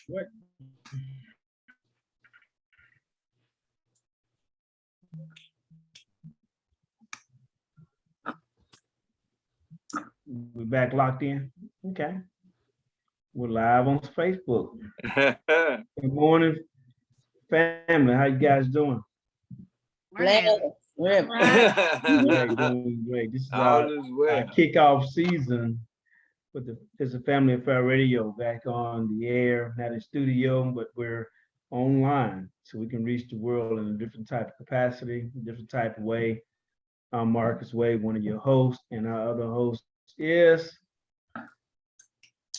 What? We're back locked in. Okay. We're live on Facebook. Good morning, family. How you guys doing? Great. Doing great. This is our kickoff season with the It's a Family Affair Radio back on the air, not in studio, but we're online, so we can reach the world in a different type of capacity, a different type of way. I'm Marcus Wade, one of your hosts, and our other host is.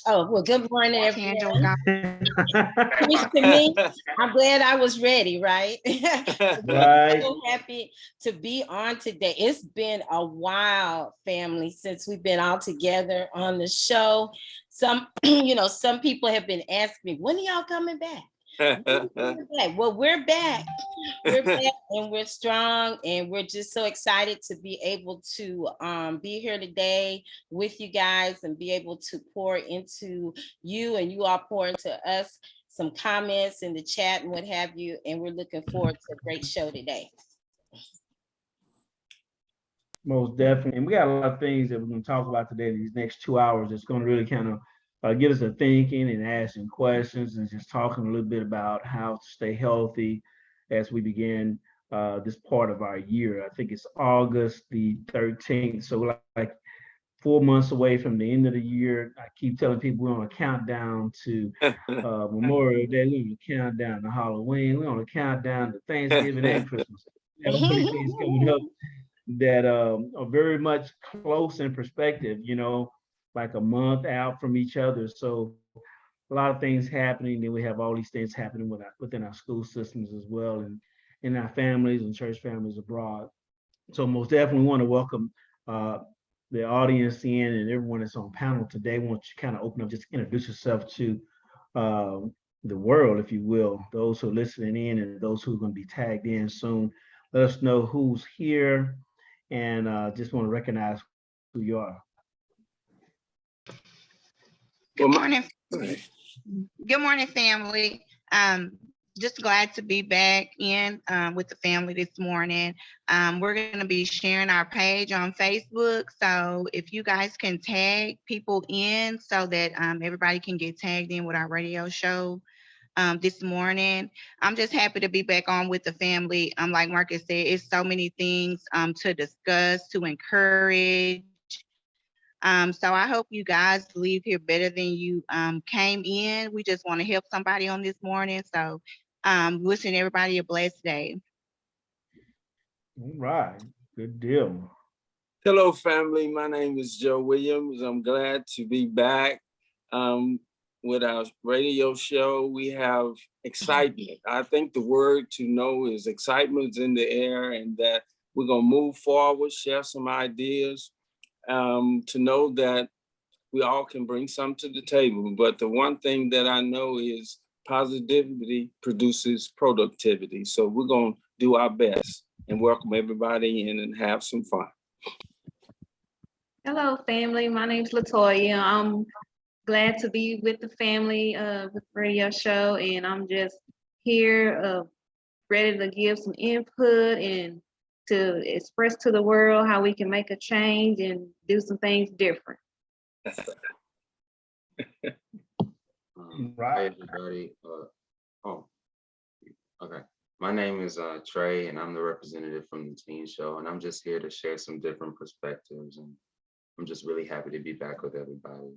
Oh, well, good morning, everyone. To me, I'm glad I was ready, right? Right. So happy to be on today. It's been a while, family, since we've been all together on the show. Some, some people have been asking me, when are y'all coming back? Well, we're back. We're back and we're strong, and we're just so excited to be able to be here today with you guys and be able to pour into you, and you all pour into us some comments in the chat and what have you. And we're looking forward to a great show today. Most definitely. And we got a lot of things that we're going to talk about today, these next 2 hours. It's going to really kind of get us to thinking and asking questions and just talking a little bit about how to stay healthy as we begin this part of our year. I think it's August the 13th. So we're like 4 months away from the end of the year. I keep telling people we're on a countdown to Memorial Day. We're on a countdown to Halloween. We're on a countdown to Thanksgiving and Christmas. There are so many things coming up that are very much close in perspective, like a month out from each other. So a lot of things happening. Then we have all these things happening within our school systems as well, and in our families and church families abroad. So most definitely want to welcome the audience in and everyone that's on panel today. I want you to kind of open up, just introduce yourself to the world, if you will, those who are listening in and those who are going to be tagged in soon. Let us know who's here, and just want to recognize who you are. Good morning. Good morning, family. Just glad to be back in with the family this morning. We're going to be sharing our page on Facebook. So if you guys can tag people in so that everybody can get tagged in with our radio show this morning. I'm just happy to be back on with the family. Like Marcus said, it's so many things to discuss, to encourage. So I hope you guys leave here better than you came in. We just want to help somebody on this morning. So wishing everybody a blessed day. All right, good deal. Hello, family. My name is Joe Williams. I'm glad to be back with our radio show. We have excitement. I think the word to know is excitement is in the air, and that we're going to move forward, share some ideas. To know that we all can bring some to the table. But the one thing that I know is positivity produces productivity. So we're going to do our best and welcome everybody in and have some fun. Hello, family. My name's LaToya. I'm glad to be with the family with the radio show, and I'm just here ready to give some input and to express to the world how we can make a change and do some things different. Hi, everybody. Okay. My name is Trey, and I'm the representative from the teen show, and I'm just here to share some different perspectives, and I'm just really happy to be back with everybody.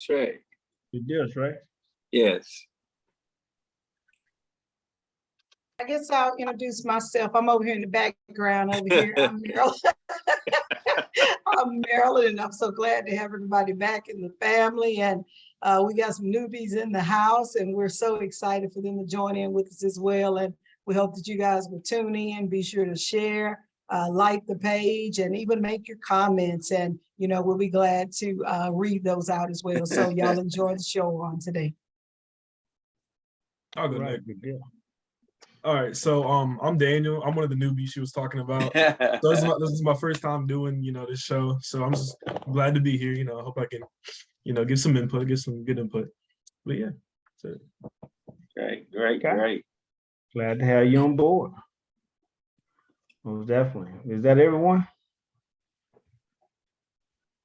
Trey. Good deal, Trey. Yes. I guess I'll introduce myself. I'm over here in the background over here. I'm Marilyn. I'm Marilyn, and I'm so glad to have everybody back in the family. And we got some newbies in the house, and we're so excited for them to join in with us as well. And we hope that you guys will tune in. Be sure to share, like the page, and even make your comments. And, we'll be glad to read those out as well. So y'all enjoy the show on today. I'll go next. All right, so I'm Daniel. I'm one of the newbies she was talking about. So this is my first time doing, this show. So I'm just glad to be here. I hope I can, give some input, get some good input. But yeah, that's it. Great. Glad to have you on board. Most definitely. Is that everyone?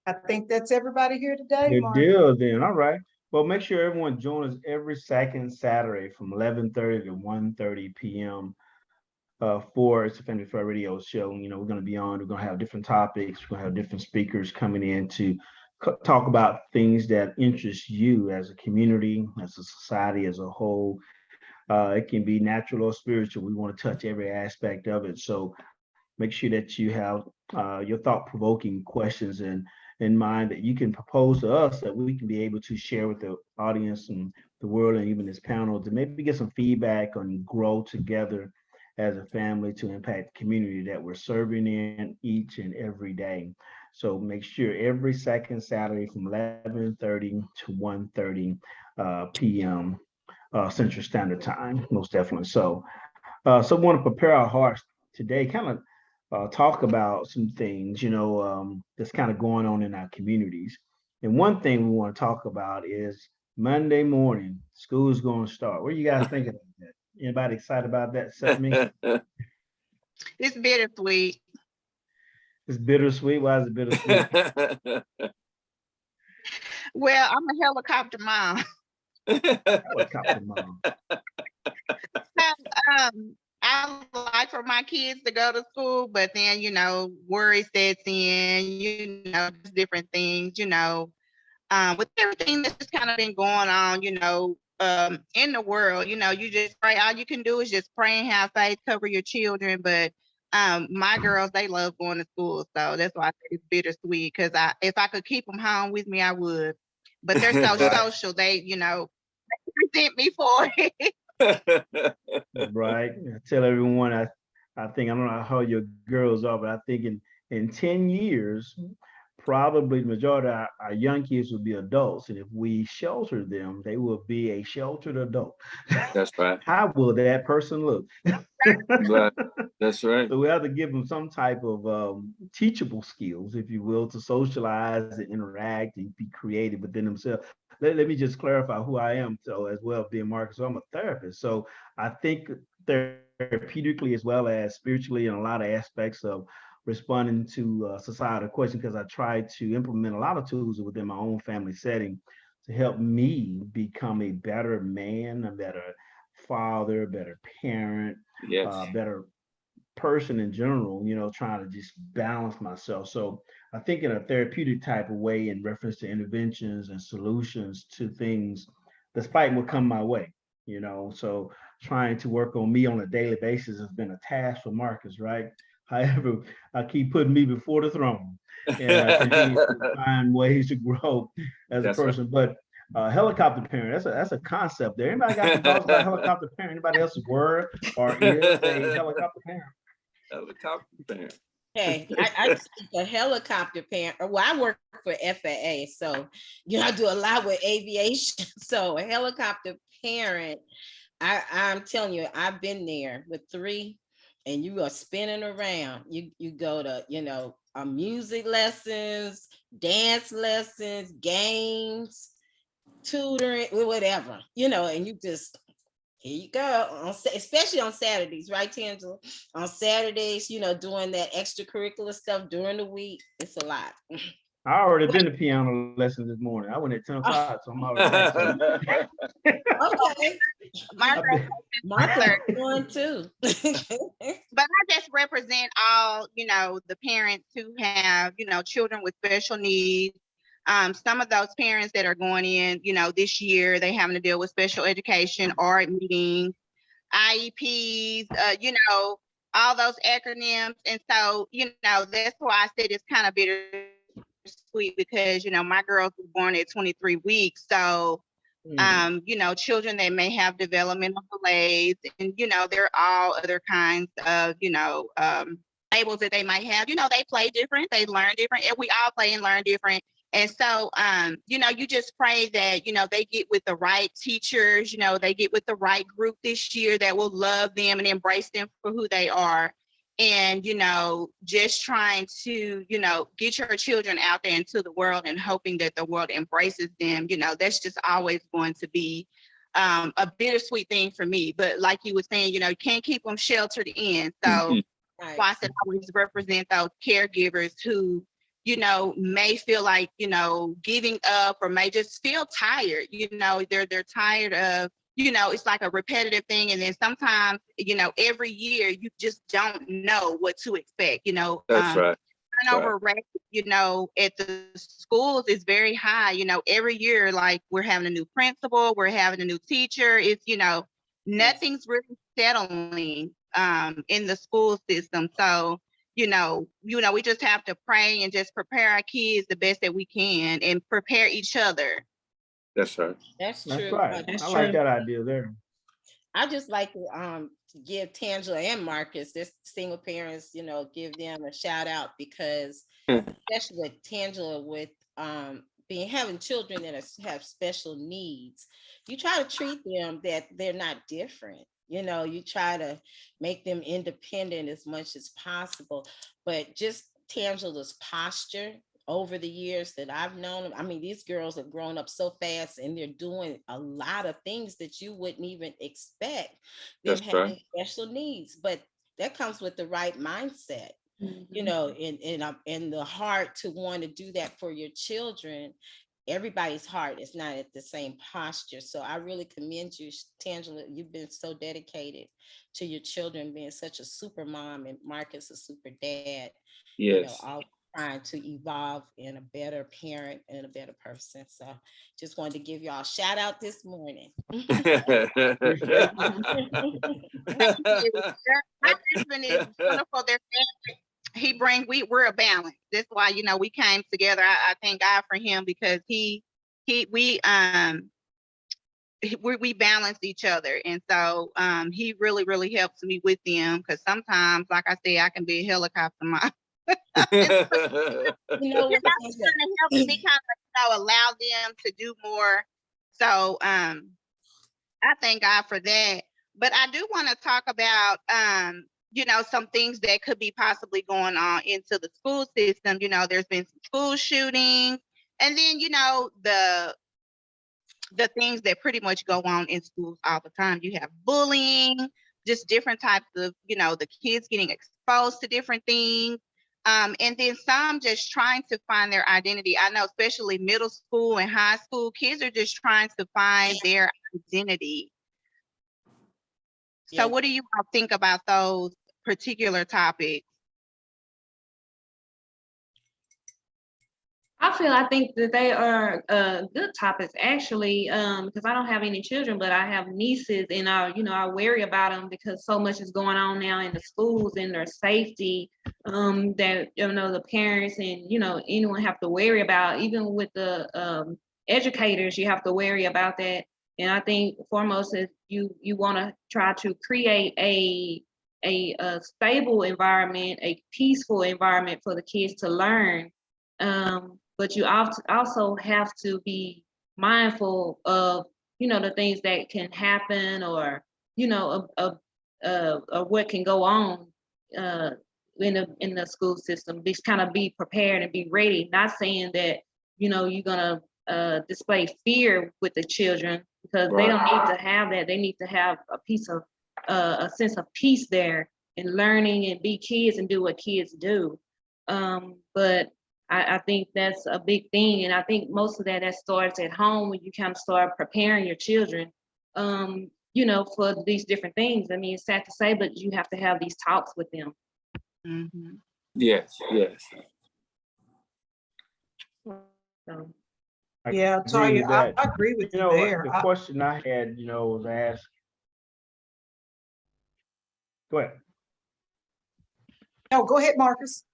I think that's everybody here today, Good Mark. deal then. All right. Well, make sure everyone joins us every second Saturday from 11:30 to 1:30 p.m. For It's a Family Fair Radio show. You know, we're going to be on. We're going to have different topics. We're going to have different speakers coming in to talk about things that interest you as a community, as a society as a whole. It can be natural or spiritual. We want to touch every aspect of it. So make sure that you have your thought-provoking questions in mind that you can propose to us that we can be able to share with the audience and the world and even this panel to maybe get some feedback and grow together as a family to impact the community that we're serving in each and every day. So make sure every second Saturday from 11:30 to 1:30 p.m. Central Standard Time, most definitely. So we want to prepare our hearts today, kind of talk about some things, that's kind of going on in our communities. And one thing we want to talk about is Monday morning, school's going to start. What do you guys think about that? Anybody excited about that except me? It's bittersweet. It's bittersweet. Why is it bittersweet? Well, I'm a helicopter mom. Helicopter mom. I like for my kids to go to school, but then, worry sets in, different things, with everything that's kind of been going on, in the world, you just pray. All you can do is just pray and have faith, cover your children. But my girls, they love going to school. So that's why I say it's bittersweet, because if I could keep them home with me, I would. But they're so social, they resent me for it. Right. I tell everyone, I think, I don't know how your girls are, but I think in 10 years, probably the majority of our young kids will be adults. And if we shelter them, they will be a sheltered adult. That's right. How will that person look? Right. That's right. So we have to give them some type of teachable skills, if you will, to socialize and interact and be creative within themselves. Let me just clarify who I am, so as well, being Marcus. So I'm a therapist. So I think therapeutically as well as spiritually in a lot of aspects of responding to societal questions, because I try to implement a lot of tools within my own family setting to help me become a better man, a better father, a better parent, Yes. better person in general, trying to just balance myself. So I think in a therapeutic type of way in reference to interventions and solutions to things, despite what come my way, so trying to work on me on a daily basis has been a task for Marcus, right? However, I keep putting me before the throne and I continue to find ways to grow as a person. Right. But helicopter parent, that's a concept there. Anybody got any thoughts about helicopter parent? Anybody else's word or is a helicopter parent? Helicopter parent. Hey, I speak a helicopter parent. Well, I work for FAA, so I do a lot with aviation. So a helicopter parent, I'm telling you, I've been there with 3, and you are spinning around. You go to music lessons, dance lessons, games, tutoring, whatever, and you just. Here you go, especially on Saturdays, right, Tangela? On Saturdays, doing that extracurricular stuff during the week, it's a lot. I already been to piano lessons this morning. I went at 10 o'clock, so I'm already back. Okay. My one too. But I just represent all, the parents who have, children with special needs. Some of those parents that are going in, this year, they having to deal with special education, art meetings, IEPs, all those acronyms. And so, that's why I said it's kind of bittersweet because, my girls were born at 23 weeks. So, children that may have developmental delays and, there are all other kinds of, labels that they might have. They play different, they learn different, and we all play and learn different. And so, you just pray that, they get with the right teachers, they get with the right group this year that will love them and embrace them for who they are. and, just trying to, get your children out there into the world and hoping that the world embraces them, that's just always going to be a bittersweet thing for me. But like you were saying, you can't keep them sheltered in. So why I said always represent those caregivers who, may feel like, giving up, or may just feel tired. They're tired of, it's like a repetitive thing. And then sometimes, every year you just don't know what to expect, That's right. turnover rate, at the schools is very high. Every year, like, we're having a new principal, we're having a new teacher. It's, nothing's really settling in the school system. So, we just have to pray and just prepare our kids the best that we can and prepare each other. That's right. That's That's true. right. That's I like true. that idea there. I just like to give Tangela and Marcus, this single parents, give them a shout out, because especially with Tangela, with having children that have special needs, you try to treat them that they're not different. You try to make them independent as much as possible. But just Tangela's posture over the years that I've known them, I mean, these girls have grown up so fast, and they're doing a lot of things that you wouldn't even expect them That's having right. special needs. But that comes with the right mindset, and the heart to want to do that for your children. Everybody's heart is not at the same posture. So I really commend you, Tangela. You've been so dedicated to your children, being such a super mom, and Marcus a super dad. Yes. All trying to evolve in a better parent and a better person. So just wanted to give y'all a shout out this morning. Appreciate My husband is wonderful. We're a balance. That's why, we came together. I thank God for him, because we balance each other. And so he really, really helps me with them, because sometimes, like I say, I can be a helicopter mom. You know what? Kind of helps me allow them to do more. So I thank God for that. But I do want to talk about some things that could be possibly going on into the school system. There's been some school shootings, and then the things that pretty much go on in schools all the time. You have bullying, just different types of, the kids getting exposed to different things. And then some just trying to find their identity. I know, especially middle school and high school, kids are just trying to find their identity. So what do you all think about those particular topics? I think that they are good topics, actually, because I don't have any children, but I have nieces, and I worry about them, because so much is going on now in the schools and their safety, that the parents and anyone have to worry about. Even with the educators, you have to worry about that. And I think foremost is you want to try to create a stable environment, a peaceful environment for the kids to learn. But you also have to be mindful of, the things that can happen, or, what can go on in the school system. Just kind of be prepared and be ready. Not saying that, you're gonna display fear with the children, because they don't need to have that. They need to have a sense of peace there, and learning and be kids and do what kids do. But I think that's a big thing. And I think most of that starts at home, when you kind of start preparing your children, for these different things. I mean, it's sad to say, but you have to have these talks with them. Mm-hmm. Yes, yes. So. Yeah, Tanya, I agree with you there. The question I had, was asked. Go ahead. No, go ahead, Marcus.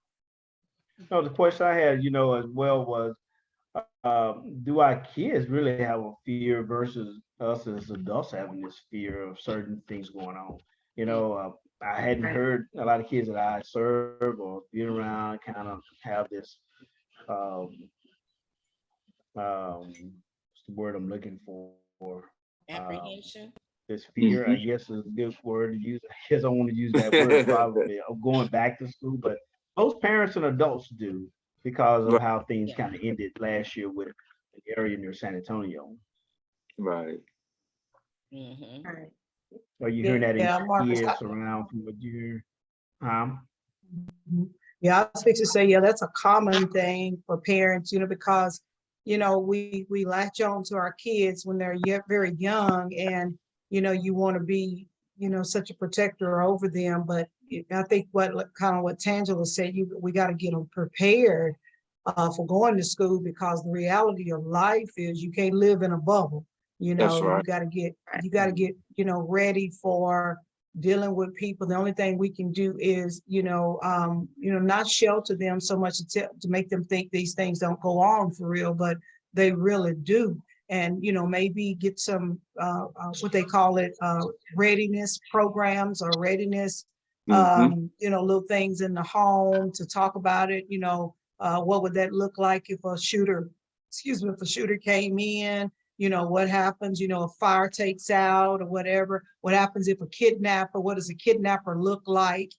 No, the question I had, as well was, do our kids really have a fear versus us as adults having this fear of certain things going on? I hadn't heard a lot of kids that I serve or been around kind of have this, what's the word I'm looking for? Apprehension. this fear, I guess is a good word to use. I guess I want to use that word probably of going back to school, but most parents and adults do because of Right. how things Yeah. kind of ended last year with the area near San Antonio. Right. Mhm. Right. Are you hearing that in Yeah, Marcus. kids around from what you hear? Yeah, I was fixing to say, yeah, that's a common thing for parents, because, we latch on to our kids when they're yet very young, and, you want to be, such a protector over them. But I think what Tangela said, we got to get them prepared for going to school, because the reality of life is you can't live in a bubble. That's right. You got to get, ready for dealing with people. The only thing we can do is, not shelter them so much to make them think these things don't go on for real, but they really do. And, maybe get some, what they call it, readiness programs or readiness, little things in the home to talk about it. What would that look like if a shooter came in? What happens, if fire takes out or whatever, what happens if a kidnapper, what does a kidnapper look like,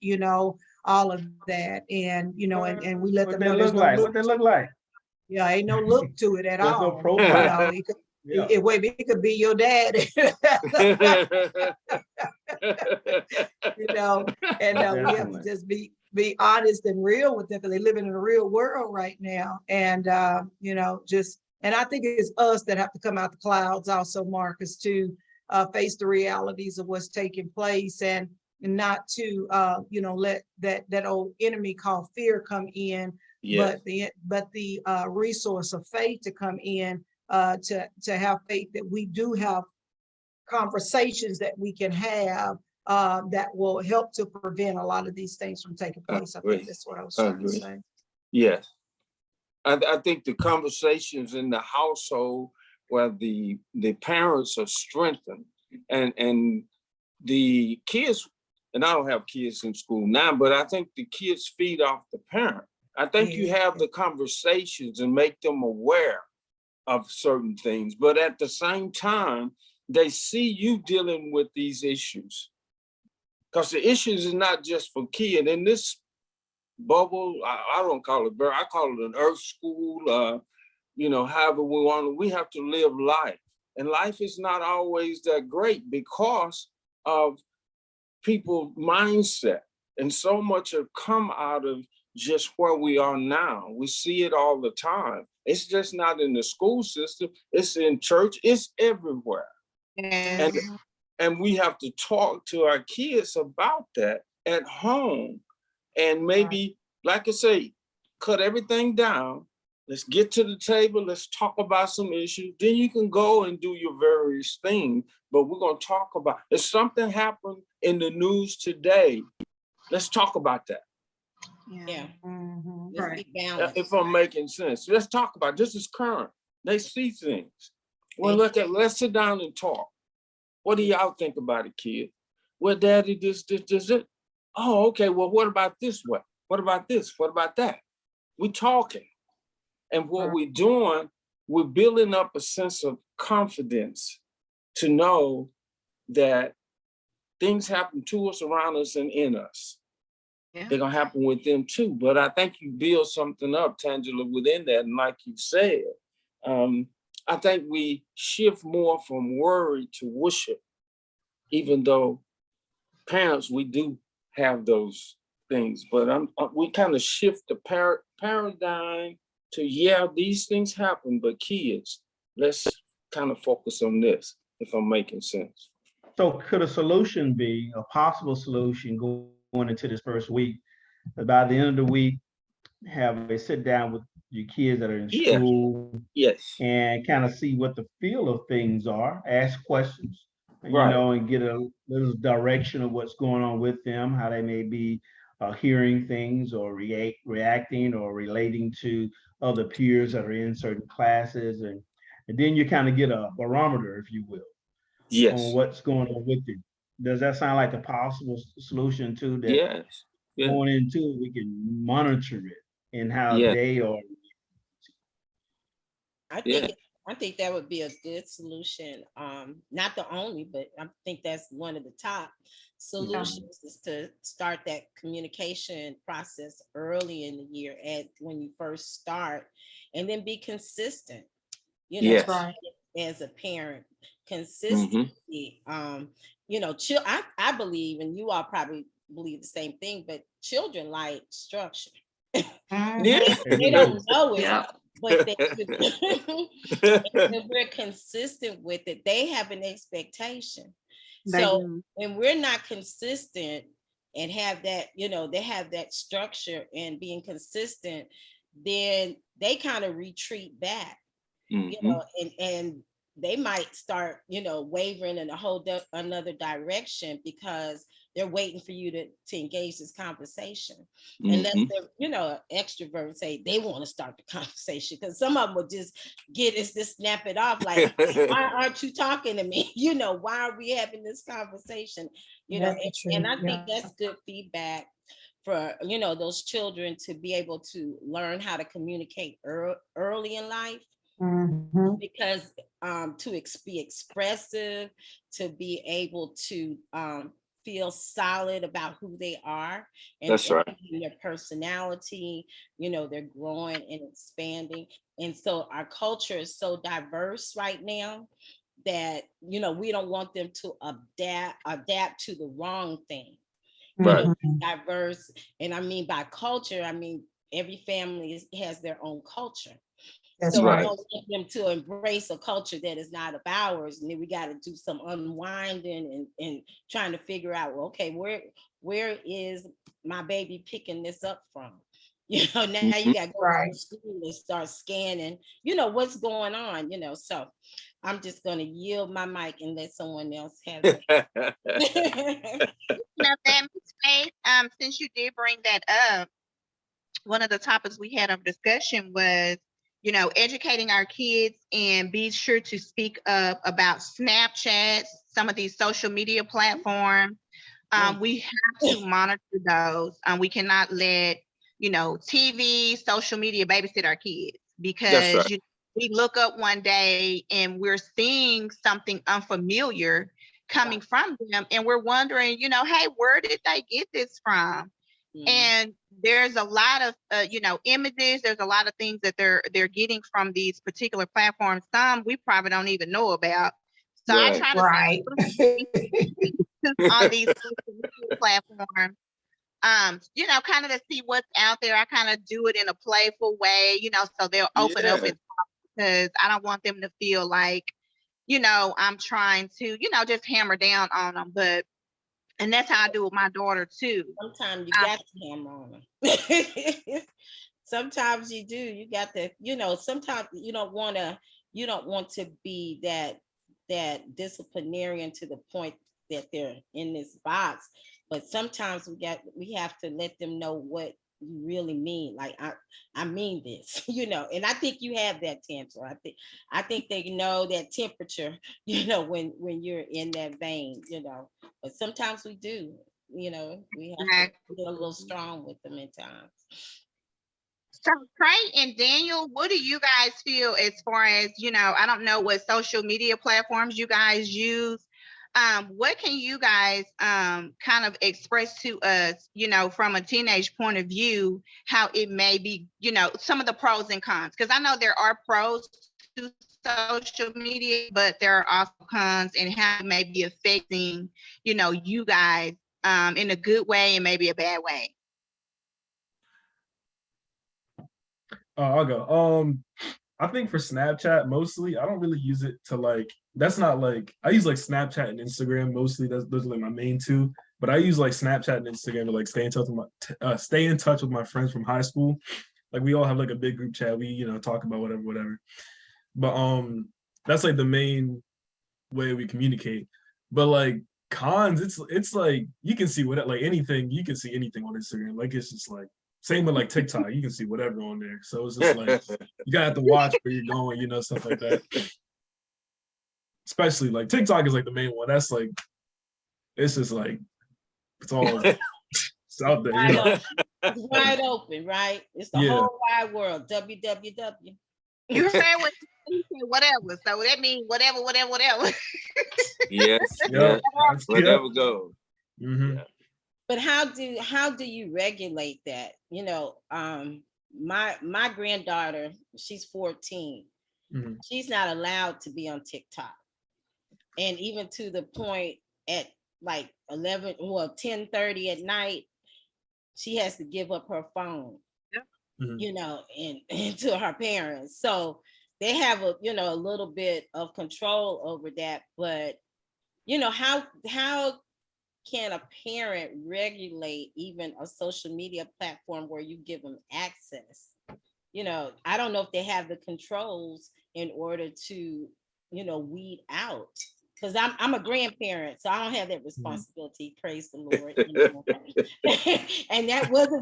all of that. And, and we let What them they know there's look no like? look. What they look like? Yeah, ain't no look to it at There's no all. profile. It could, Yeah. it could be your dad, and we have to Definitely. just be honest and real with them, because they living in a real world right now. And, and I think it's us that have to come out the clouds also, Marcus, to face the realities of what's taking place, and not to, let that old enemy called fear come in, Yes. but the resource of faith to come in, to have faith that we do have conversations that we can have, that will help to prevent a lot of these things from taking place. I think that's what I was trying to say. Yes. I think the conversations in the household where the parents are strengthened, and the kids, and I don't have kids in school now, but I think the kids feed off the parent. I think you have the conversations and make them aware of certain things, but at the same time, they see you dealing with these issues. Because the issues is not just for kids. In this bubble, I don't call it, I call it an earth school, however we want to, we have to live life. And life is not always that great because of people's mindset. And so much have come out of just where we are now. We see it all the time. It's just not in the school system, it's in church, it's everywhere. Yes. And we have to talk to our kids about that at home. And maybe, like I say, cut everything down. Let's get to the table. Let's talk about some issues. Then you can go and do your various things. But we're going to talk about, if something happened in the news today, let's talk about that. Yeah. Let's Right. be balanced. If I'm making sense, let's talk about it. This is current. They see things. Well, let's sit down and talk. What do y'all think about it, kid? Well, daddy, this. Oh, okay. Well, what about this way? What about this? What about that? We're talking. And what we're doing, we're building up a sense of confidence to know that things happen to us, around us, and in us. Yeah. They're going to happen with them too. But I think you build something up, Tangela, within that. And like you said, I think we shift more from worry to worship, even though parents, we do have those things, but we kind of shift the paradigm to, yeah, these things happen, but kids, let's kind of focus on this, if I'm making sense. So could a solution be, a possible solution going into this first week, that by the end of the week, have a sit down with your kids that are in Yeah. school Yes. and kind of see what the feel of things are, ask questions, Right. and get a little direction of what's going on with them, how they may be hearing things or reacting or relating to other peers that are in certain classes. And then you kind of get a barometer, if you will, on Yes. what's going on with it. Does that sound like a possible solution too, that Yes. Yeah. going into it, we can monitor it and how Yeah. they are? I think I think that would be a good solution. Not the only, but I think that's one of the top solutions is to start that communication process early in the year at when you first start, and then be consistent. You know, Yes. Right. as a parent, Mhm. consistency. You know, I believe, and you all probably believe the same thing, but children like structure. Mhm. Yeah. They don't know it, Yeah. but if we're consistent with it, they have an expectation. They So do. when we're not consistent and have that, you know, they have that structure and being consistent, then they kind of retreat back, you Mhm. know, and they might start, you know, wavering in a whole another direction because they're waiting for you to engage this conversation. Unless Mhm. they're, you know, extroverts say they want to start the conversation, because some of them will just get us to snap it off like, why aren't you talking to me? You know, why are we having this conversation? You know, That's and true. I think Yeah. that's good feedback for, you know, those children to be able to learn how to communicate early in life, Mhm. because to be expressive, to be able to feel solid about who they are, and, That's right. and their personality, you know, they're growing and expanding. And so our culture is so diverse right now that, you know, we don't want them to adapt to the wrong thing. You Right. know, Mhm. diverse. And I mean by culture, I mean every family has their own culture. That's So we Right. right. don't want them to embrace a culture that is not of ours, and then we got to do some unwinding and trying to figure out, well, okay, where is my baby picking this up from? You know, now you Mhm. got to go to Right. the school and start scanning, you know, what's going on, you know. So I'm just going to yield my mic and let someone else have it. Now that Ms. Faith, since you did bring that up, one of the topics we had of discussion was, you know, educating our kids and be sure to speak up about Snapchat, some of these social media platforms. We have to monitor those. We cannot let, you know, TV, social media babysit our kids, That's because right. we look up one day and we're seeing something unfamiliar coming from them, and we're wondering, you know, hey, where did they get this from? And there's a lot of you know, images, there's a lot of things that they're getting from these particular platforms, some we probably don't even know about. So I Right. try to Right. on these social media platforms, you know, kind of to see what's out there. I kind of do it in a playful way, you know, so they'll open up Yeah. and talk, because I don't want them to feel like, you know, I'm trying to, you know, just hammer down on them. But and that's how I do with my daughter too. Sometimes you got to hammer on them. Sometimes you do. You got to, you know, sometimes you don't want to be that disciplinarian to the point that they're in this box. But sometimes we have to let them know what you really mean. Like I mean this, you know. And I think you have that temper. I think they know that temperature, you know, when you're in that vein, you know. But sometimes we do, you know, we have to get a little strong with them in times. So Trey and Daniel, what do you guys feel as far as, you know, I don't know what social media platforms you guys use. What can you guys kind of express to us, you know, from a teenage point of view, how it may be, you know, some of the pros and cons? Because I know there are pros to social media, but there are also cons, and how it may be affecting, you know, you guys in a good way and maybe a bad way. I'll go. I think for Snapchat mostly, I don't really use it to like. That's not like I use like Snapchat and Instagram mostly. Those are like my main two. But I use like Snapchat and Instagram to like stay in touch with my friends from high school. Like we all have like a big group chat. We talk about whatever. But that's like the main way we communicate. But like cons, it's like you can see what like anything. You can see anything on Instagram. Like it's just like same with like TikTok. You can see whatever on there. So it's just like you gotta have to watch where you're going, stuff like that. Especially like TikTok is like the main one. That's like it's just like it's all it's out there, Wide open. It's wide open, right? It's the Yeah. whole wide world. WWW. You heard what he said, whatever. So that means whatever. Yes, Yeah, yeah, whatever goes. Mhm. Yeah. But how do you regulate that? You know, my granddaughter, she's 14. Mhm. She's not allowed to be on TikTok. And even to the point at like 11, well, 10:30 at night, she has to give up her phone, Mhm. you know, and to her parents. So they have a, you know, a little bit of control over that. But, you know, how can a parent regulate even a social media platform where you give them access? You know, I don't know if they have the controls in order to, you know, weed out. Because I'm a grandparent, so I don't have that responsibility. Praise the Lord. You know? And that wasn't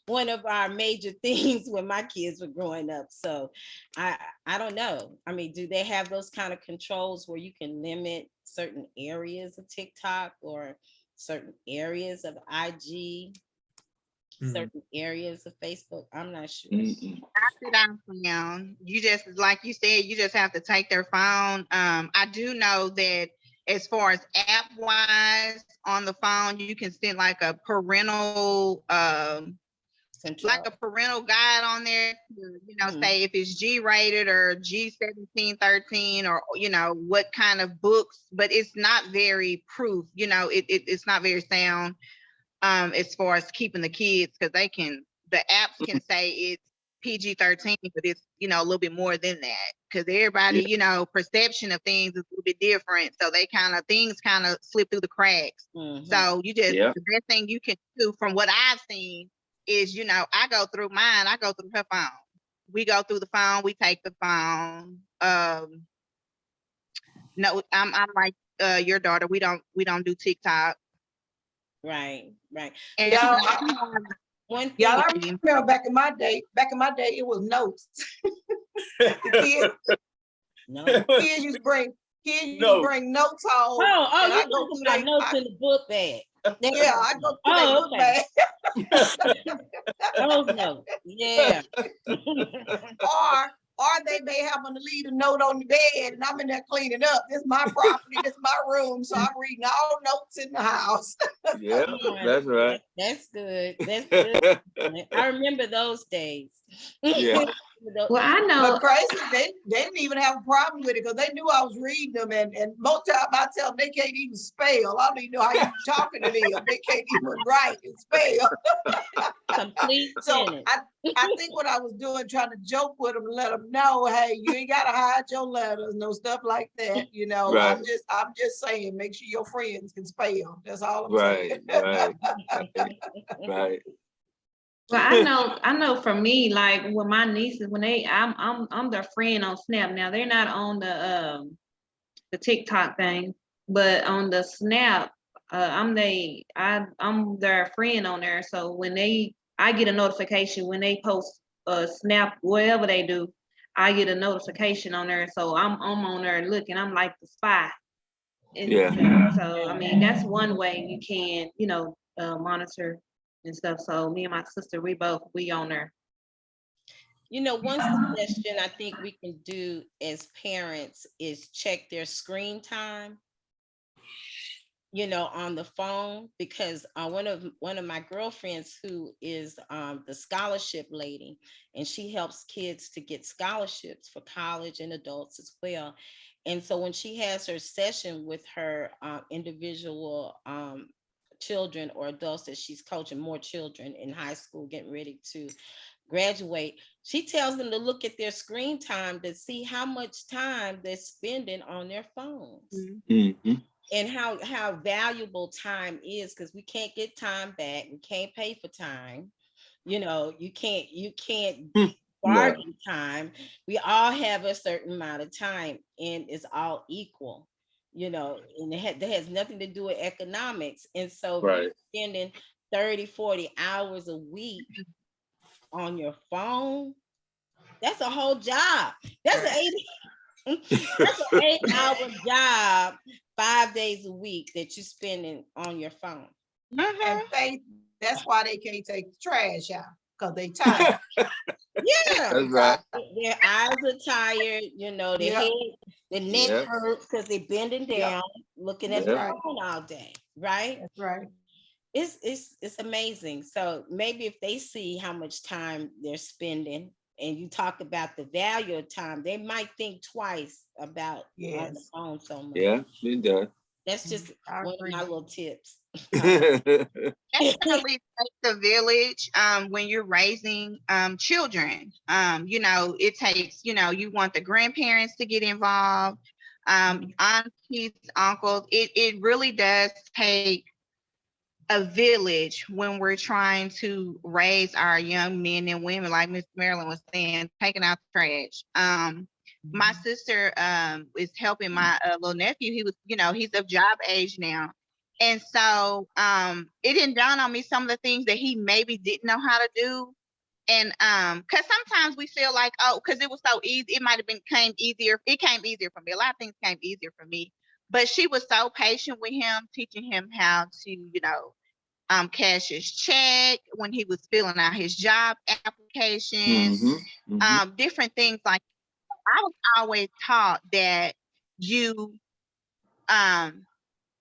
one of our major things when my kids were growing up. So I don't know. I mean, do they have those kind of controls where you can limit certain areas of TikTok or certain areas of IG, Mhm. certain areas of Facebook? I'm not sure. Mm-mm. Sit down. You just, like you said, you just have to take their phone. I do know that as far as app wise on the phone, you can send like a parental guide on there to, you know, say if it's G rated or G1713 or, you know, what kind of books, but it's not very proof, you know, it's not very sound as far as keeping the kids, because the apps can say it's PG-13, but it's, you know, a little bit more than that, because everybody, you know, perception of things is a little bit different, so things kind of slip through the cracks. So you just, the best thing you can do from what I've seen is, you know, I go through her phone. We go through the phone, we take the phone. No, I'm like your daughter, we don't do TikTok. Right. And Y'all, One thing, y'all, I remember back in my day, it was notes. The kids used to bring notes home. oh, and you I go talking through about notes in the book bag. Yeah, I go through their book bag. Those notes, yeah. Or they may happen to leave a note on the bed and I'm in there cleaning up. This is my property, this is my room. So I'm reading all notes in the house. Yeah, that's right. That's good. That's good. I remember those days. Yeah. Well, I know. But crazy, they didn't even have a problem with it because they knew I was reading them. And most time I tell them they can't even spell. I don't even know how you talking to them. They can't even write and spell. Complete So sentence. I think what I was doing, trying to joke with them, let them know, hey, you ain't gotta hide your letters, no stuff like that. You know, Right. I'm just saying, make sure your friends can spell. That's all I'm Right, saying. right. Well, I know for me, like with my nieces, when I'm their friend on Snap. Now they're not on the TikTok thing, but on the Snap, I'm their friend on there. So when I get a notification when they post Snap, whatever they do, I get a notification on there. So I'm on there looking. I'm like the spy. Yeah. So I mean, that's one way you can, you know, monitor and stuff. So me and my sister, we on there. You know, one suggestion I think we can do as parents is check their screen time, you know, on the phone, because one of my girlfriends who is the scholarship lady, and she helps kids to get scholarships for college and adults as well. And so when she has her session with her individual children or adults that she's coaching, more children in high school getting ready to graduate, she tells them to look at their screen time to see how much time they're spending on their phones. Mm-hmm. And how valuable time is, because we can't get time back. We can't pay for time. You know, you can't bargain time. We all have a certain amount of time and it's all equal, you know, and that has nothing to do with economics. And so if you're spending 30, 40 hours a week on your phone, that's a whole job. That's an 8-hour job, 5 days a week that you're spending on your phone. And Faith, that's why they can't take the trash out. because they tired. Yeah, That's right. their eyes are tired, their Yeah. head, the neck Yeah. hurts because they're bending Yeah. down, looking at Yeah. the Right. phone all day, right? That's right. It's amazing. So maybe if they see how much time they're spending and you talk about the value of time, they might think twice about on the Yes. phone so much. Yeah, it does. That's just I one of agree. my little tips. Definitely take the village when you're raising children. It takes, you want the grandparents to get involved, aunties, uncles. It really does take a village when we're trying to raise our young men and women, like Miss Marilyn was saying, taking out the trash. My sister is helping my little nephew. He was, he's of job age now. And so it didn't dawn on me some of the things that he maybe didn't know how to do. And because sometimes we feel like, oh, because it was so easy, it might have came easier. It came easier for me. A lot of things came easier for me. But she was so patient with him, teaching him how to, cash his check when he was filling out his job applications, different things like that. I was always taught that you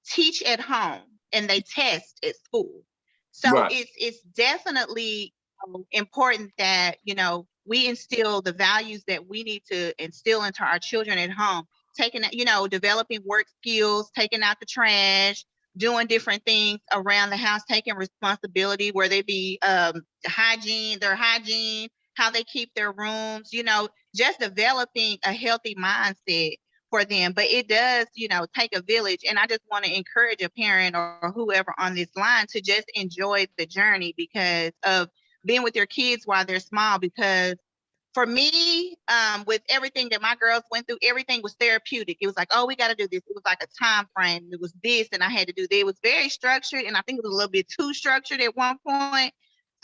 teach at home and they test at school. So Right. it's definitely important that we instill the values that we need to instill into our children at home. Taking developing work skills, taking out the trash, doing different things around the house, taking responsibility, where they be hygiene, how they keep their rooms, just developing a healthy mindset for them. But it does, take a village. And I just want to encourage a parent or whoever on this line to just enjoy the journey because of being with your kids while they're small. Because for me, with everything that my girls went through, everything was therapeutic. It was like, oh, we got to do this. It was like a time frame. It was this, and I had to do that. It was very structured, and I think it was a little bit too structured at one point.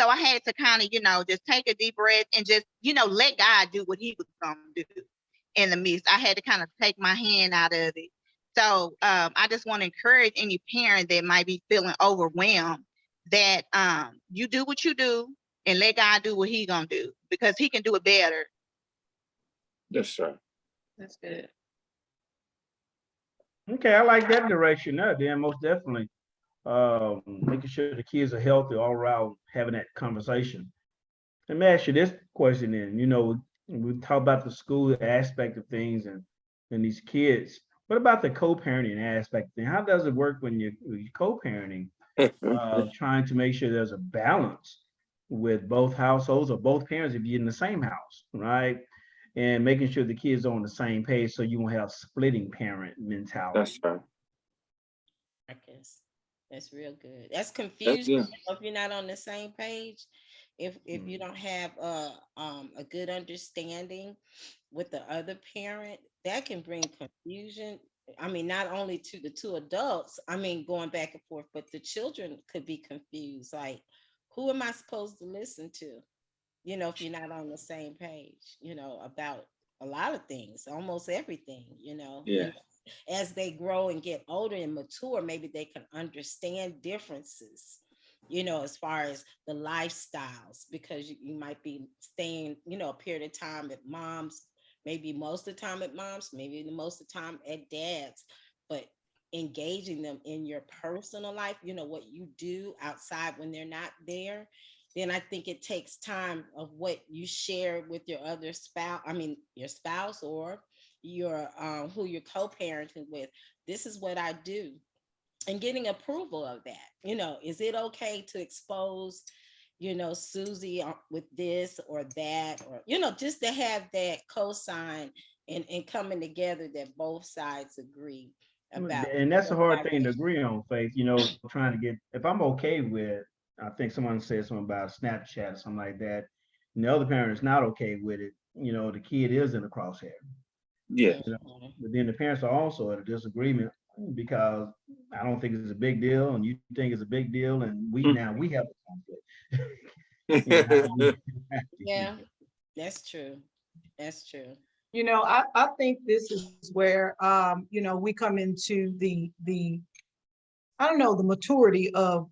So I had to kind of, just take a deep breath and just, let God do what he was going to do in the midst. I had to kind of take my hand out of it. So I just want to encourage any parent that might be feeling overwhelmed that you do what you do and let God do what he gonna do because he can do it better. That's right. That's good. Okay, I like that direction there, Dan, most definitely. Making sure the kids are healthy all around, having that conversation. Let me ask you this question then. We talk about the school aspect of things and these kids. What about the co-parenting aspect? And how does it work when you're co-parenting, trying to make sure there's a balance with both households or both parents if you're in the same house, right? And making sure the kids are on the same page so you won't have splitting parent mentality. That's right. That's real good. That's That's confusing good. if you're not on the same page. If you don't have a good understanding with the other parent, that can bring confusion. I mean, not only to the two adults, going back and forth, but the children could be confused. Like, who am I supposed to listen to? If you're not on the same page, about a lot of things, almost everything, Yeah. as they grow and get older and mature, maybe they can understand differences, as far as the lifestyles, because you might be staying, a period of time at mom's, maybe most of the time at mom's, maybe the most of the time at dad's, but engaging them in your personal life, what you do outside when they're not there, then I think it takes time of what you share with your other spouse, your spouse or your who you're co-parenting with. This is what I do, and getting approval of that. Is it okay to expose, Susie with this or that, or just to have that cosign and coming together that both sides agree about. And that's a hard thing to agree on, Faith. Trying to get, if I'm okay with, I think someone said something about Snapchat or something like that, and the other parent is not okay with it, the kid is in the crosshair. Yeah. But then the parents are also at a disagreement because I don't think it's a big deal and you think it's a big deal, and we have a conflict. Yeah, that's true. That's true. I think this is where, we come into the I don't know, the maturity of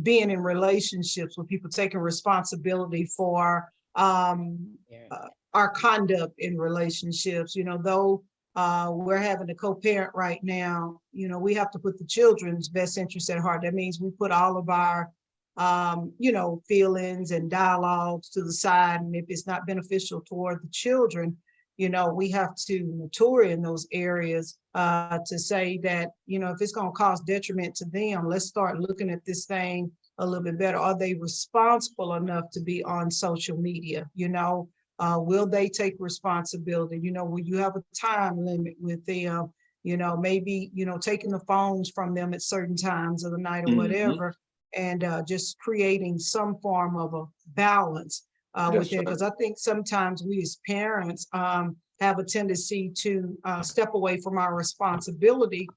being in relationships with people, taking responsibility for our conduct in relationships. Though we're having a co-parent right now, we have to put the children's best interests at heart. That means we put all of our feelings and dialogues to the side. And if it's not beneficial toward the children, we have to mature in those areas to say that, if it's going to cause detriment to them, let's start looking at this thing a little bit better. Are they responsible enough to be on social media? Will they take responsibility? Will you have a time limit with them? Maybe, taking the phones from them at certain times of the night or whatever, and just creating some form of a balance with it. Because I think sometimes we as parents have a tendency to step away from our responsibility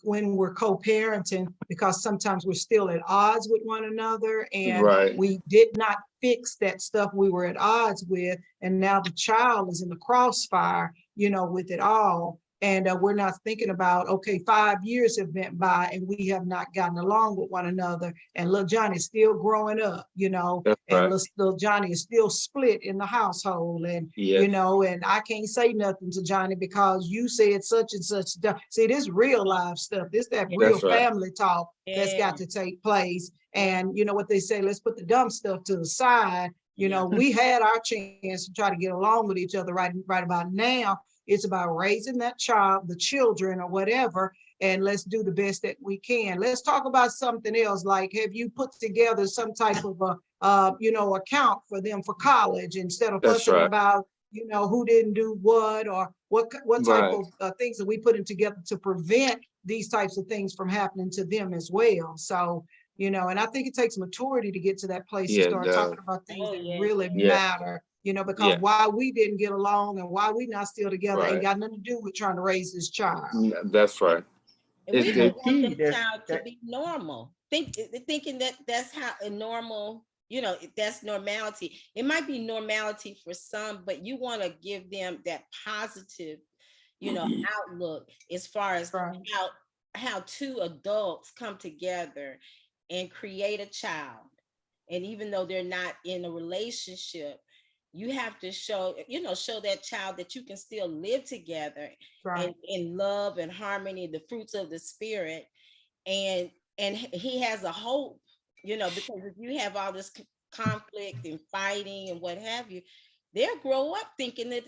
when we're co-parenting, because sometimes we're still at odds with one another, and we did not fix that stuff we were at odds with, and now the child is in the crossfire, with it all. And we're not thinking about, okay, 5 years have went by and we have not gotten along with one another. And little Johnny's still growing up, and little Johnny is still split in the household. And, and I can't say nothing to Johnny because you said such and such stuff. See, this real life stuff, that real family talk that's got to take place. And you know what they say, let's put the dumb stuff to the side. We had our chance to try to get along with each other right about now. It's about raising that child, the children or whatever, and let's do the best that we can. Let's talk about something else, like have you put together some type of account for them for college, instead of fussing about, who didn't do what, or what type of things that we put in together to prevent these types of things from happening to them as well. So, and I think it takes maturity to get to that place to start talking about things that really matter. Because why we didn't get along and why we not still together ain't got nothing to do with trying to raise this child. That's right. And we don't want that child to be normal. Thinking that that's how a normal, that's normality. It might be normality for some, but you want to give them that positive, outlook as far as how two adults come together and create a child. And even though they're not in a relationship, you have to show that child that you can still live together in love and harmony, the fruits of the spirit. And he has a hope, because if you have all this conflict and fighting and what have you, they'll grow up thinking that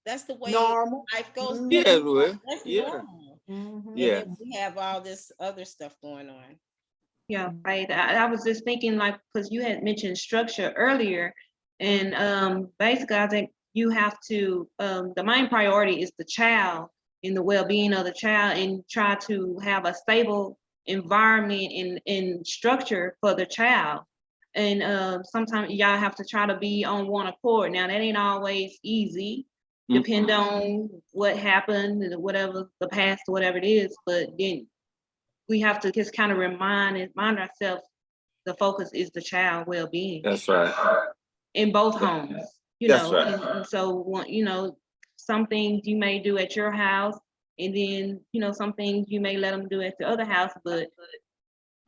that's the way normal life goes. That's normal. And then we have all this other stuff going on. Yeah, right. I was just thinking, because you had mentioned structure earlier. And basically, I think you have to, the main priority is the child and the well-being of the child, and try to have a stable environment and structure for the child. And sometimes y'all have to try to be on one accord. Now, that ain't always easy, depending on what happened, whatever the past, whatever it is. But then we have to just kind of remind ourselves the focus is the child well-being. That's right. In both homes, That's right. And so, some things you may do at your house, and then, some things you may let them do at the other house, but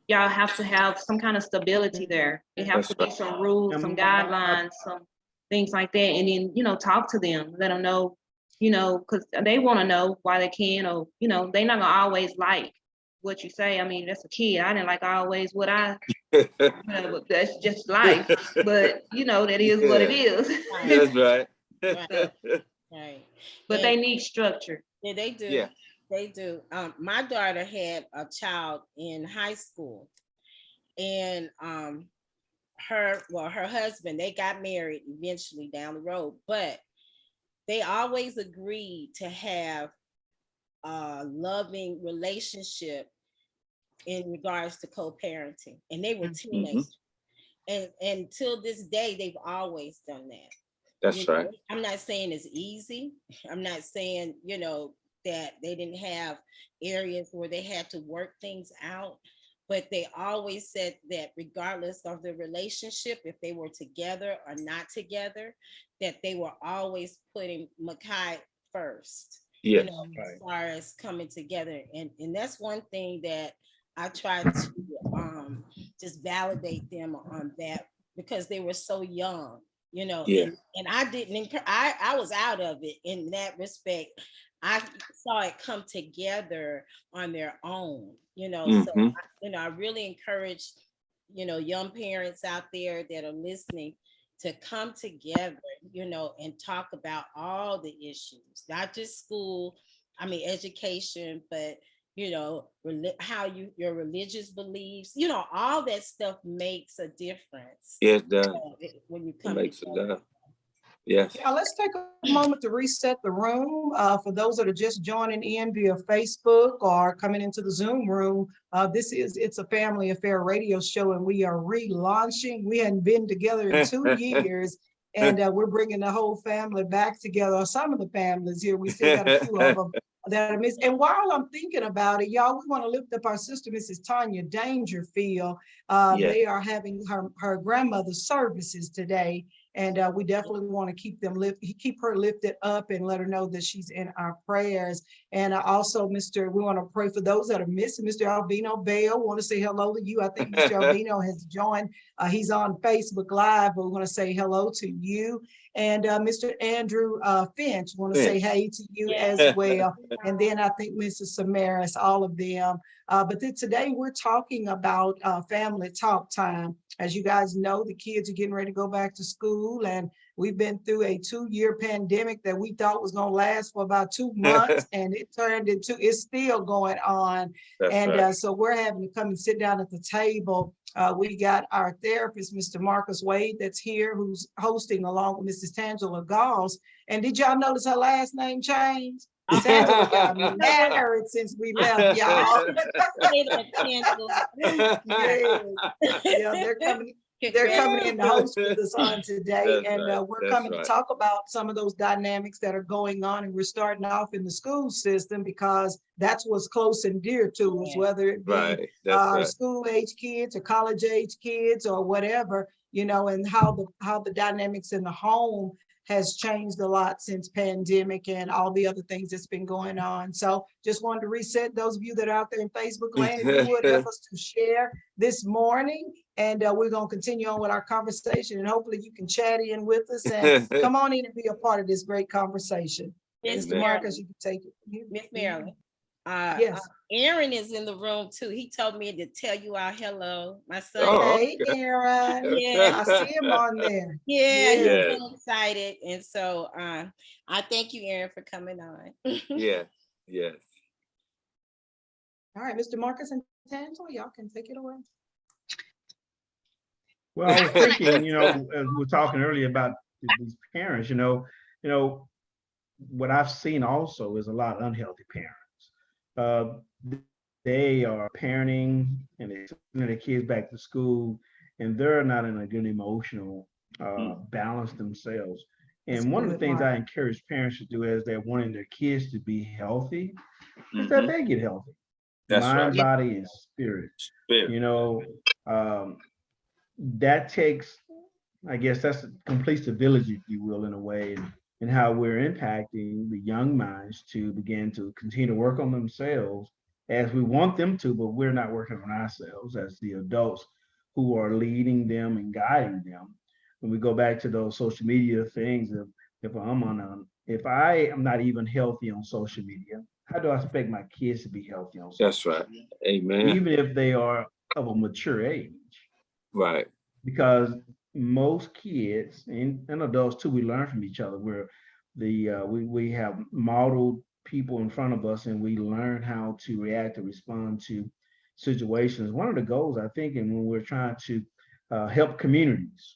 y'all have to have some kind of stability there. It has to be some rules, some guidelines, some things like that. And then, talk to them, let them know, because they want to know why they can, or, they're not gonna always like what you say. I mean, that's a kid. I didn't like always what I, that's just life. But that is what it is. That's right. Right. But they need structure. Yeah, they do. Yeah. They do. My daughter had a child in high school, and her husband, they got married eventually down the road, but they always agreed to have a loving relationship in regards to co-parenting, and they were teenagers. And until this day, they've always done that. That's right. I'm not saying it's easy. I'm not saying, that they didn't have areas where they had to work things out, but they always said that regardless of the relationship, if they were together or not together, that they were always putting Makai first. Yeah. As far as coming together. And that's one thing that I try just validate them on that because they were so young, you know, Yeah. and I didn't, I was out of it in that respect. I saw it come together on their own, you know, so, you know, I really encourage, you know, young parents out there that are listening to come together, you know, and talk about all the issues, not just school, I mean, education, but you know, how your religious beliefs, you know, all that stuff makes a difference. Yes, it does. When you It come makes it together. does. Yes. Yeah, let's take a moment to reset the room. For those that are just joining in via Facebook or coming into the Zoom room, It's a Family Affair radio show, and we are relaunching. We hadn't been together in 2 years, and we're bringing the whole family back together. Some of the families here, we still got a few of them that are missing. And while I'm thinking about it, y'all, we want to lift up our sister, Mrs. Tanya Dangerfield. They are having her grandmother's services today. And we definitely want to keep her lifted up and let her know that she's in our prayers. And also, we want to pray for those that are missing. Mr. Albino Bell, want to say hello to you. I think Mr. Albino has joined. He's on Facebook Live, but we want to say hello to you. And Mr. Andrew Finch, want to say hey to you as well. And then I think Mrs. Samaras, all of them. But today we're talking about family talk time. As you guys know, the kids are getting ready to go back to school, and we've been through a 2-year pandemic that we thought was going to last for about 2 months, and it's still going on. So we're having to come and sit down at the table. We got our therapist, Mr. Marcus Wade, that's here, who's hosting along with Mrs. Tangela Gauss. And did y'all notice her last name changed? Tangela got married since we left, y'all. Yeah, they're coming in to host with us on today. We're coming to talk about some of those dynamics that are going on. And we're starting off in the school system because that's what's close and dear to us, whether it be school age kids or college age kids or whatever, you know, and how the dynamics in the home has changed a lot since pandemic and all the other things that's been going on. So just wanted to reset those of you that are out there in Facebook land, if you would help us to share this morning. And we're going to continue on with our conversation, and hopefully you can chat in with us and come on in and be a part of this great conversation. Mr. Marcus, you can take it. Miss Marilyn. Yes. Aaron is in the room too. He told me to tell you our hello. My son. Oh, hey, Aaron. Yeah, I see him on there. Yeah, he's so excited. And so I thank you, Aaron, for coming on. Yes. All right, Mr. Marcus and Tangela, y'all can take it away. Well, I was thinking, you know, as we were talking earlier about these parents, you know, what I've seen also is a lot of unhealthy parents. They are parenting and they send their kids back to school, and they're not in a good emotional balance themselves. And one of the things I encourage parents to do as they're wanting their kids to be healthy is that they get healthy. That's mind, right. body, and spirit. You know, that takes, I guess that's completes the village, if you will, in a way, and how we're impacting the young minds to begin to continue to work on themselves as we want them to, but we're not working on ourselves as the adults who are leading them and guiding them. When we go back to those social media things, if I am not even healthy on social media, how do I expect my kids to be healthy on social That's right. Amen. Even if they are of a mature age. Right. Because most kids and adults too, we learn from each other. We have modeled people in front of us, and we learn how to react and respond to situations. One of the goals, I think, and when we're trying to help communities,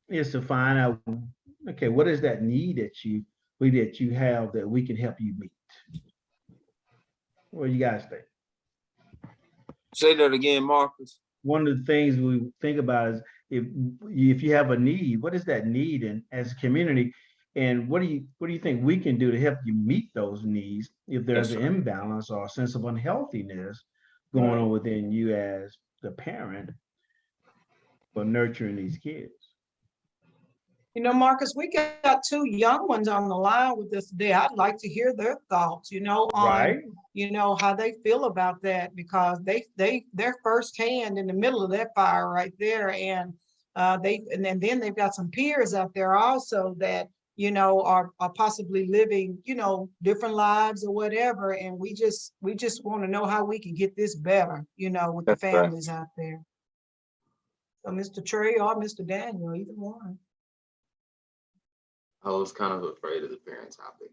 is to find out, okay, what is that need that you have that we can help you meet? What do you guys think? Say that again, Marcus. One of the things we think about is if you have a need, what is that need, and as a community, and what do you think we can do to help you meet those needs if there's an imbalance or a sense of unhealthiness going on within you as the parent for nurturing these kids? You know, Marcus, we got two young ones on the line with us today. I'd like to hear their thoughts, Right. on, how they feel about that, because they're firsthand in the middle of that fire right there. And then they've got some peers out there also that, are possibly living, different lives or whatever. And we just want to know how we can get this better, with the That's right. families out there. So Mr. Trey or Mr. Daniel, either one. I was kind of afraid of the parent topic.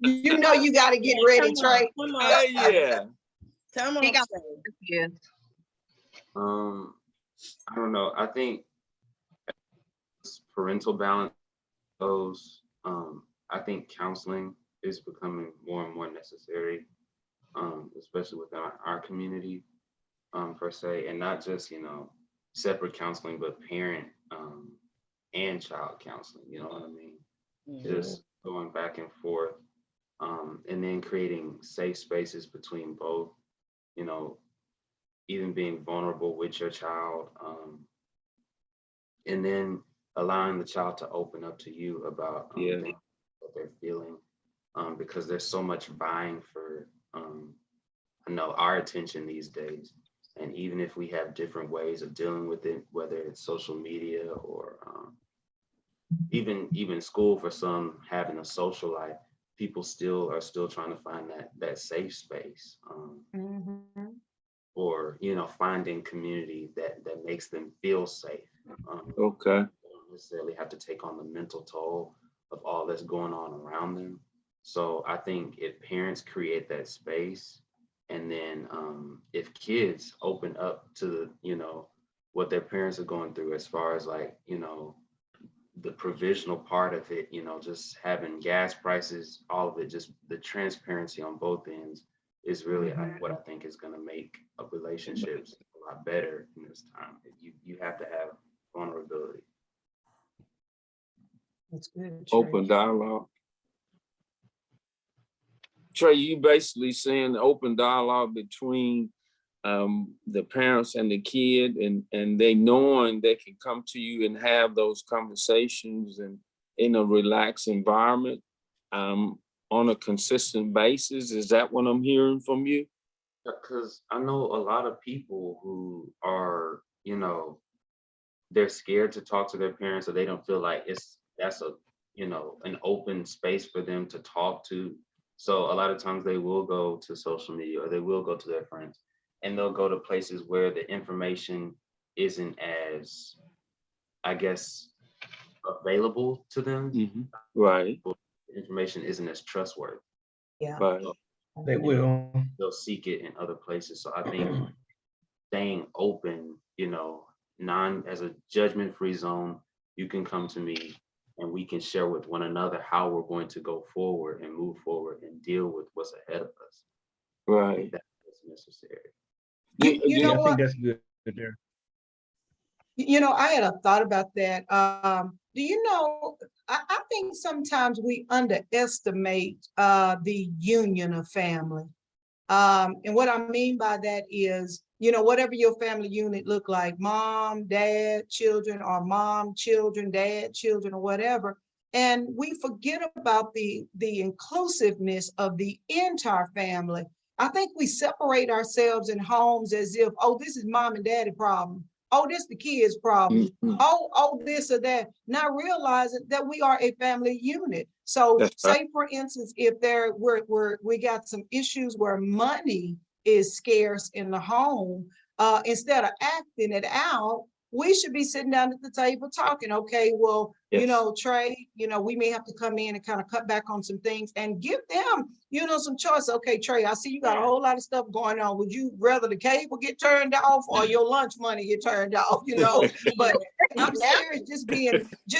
You got to get ready, Trey. Come on. Yeah. Come on. He got Trey. I don't know. I think as parental balance goes, I think counseling is becoming more and more necessary, especially within our community, per se, and not just, separate counseling, but parent and child counseling, you know what I mean? Just going back and forth, and then creating safe spaces between both, even being vulnerable with your child, and then allowing the child to open up to you about things that they're feeling, because there's so much vying for, our attention these days. And even if we have different ways of dealing with it, whether it's social media or even school, for some having a social life, people are still trying to find that safe space, or finding community that makes them feel safe. Okay. They don't necessarily have to take on the mental toll of all that's going on around them. So I think if parents create that space, and then if kids open up to what their parents are going through, as far as the provisional part of it, just having gas prices, all of it, just the transparency on both ends is really what I think is going to make relationships a lot better in this time. You have to have vulnerability. That's good. Open dialogue. Trey, you basically saying open dialogue between the parents and the kid, and they knowing they can come to you and have those conversations and in a relaxed environment on a consistent basis. Is that what I'm hearing from you? Because I know a lot of people who are, they're scared to talk to their parents, or they don't feel like that's an open space for them to talk to. So a lot of times they will go to social media, or they will go to their friends, and they'll go to places where the information isn't as, I guess, available to them. Mm-hmm. Right. The information isn't as trustworthy. Yeah. Right. So They will. they'll seek it in other places. So I think staying open, as a judgment-free zone, you can come to me and we can share with one another how we're going to go forward and move forward and deal with what's ahead of us. Right. I think that's necessary. You know I what? think that's good there. I had a thought about that. Do you know, I think sometimes we underestimate the union of family. And what I mean by that is, whatever your family unit look like, mom, dad, children, or mom, children, dad, children, or whatever. And we forget about the inclusiveness of the entire family. I think we separate ourselves in homes as if, oh, this is mom and daddy problem. Oh, this the kids' problem. Mm-hmm. Oh, this or that. Not realizing that we are a family unit. So say for instance, if we got some issues where money is scarce in the home, instead of acting it out, we should be sitting down at the table talking, okay, well, Trey, we may have to come in and kind of cut back on some things and give them, some choice. Okay, Trey, I see you got a whole lot of stuff going on. Would you rather the cable get turned off or your lunch money get turned off, But I'm serious, just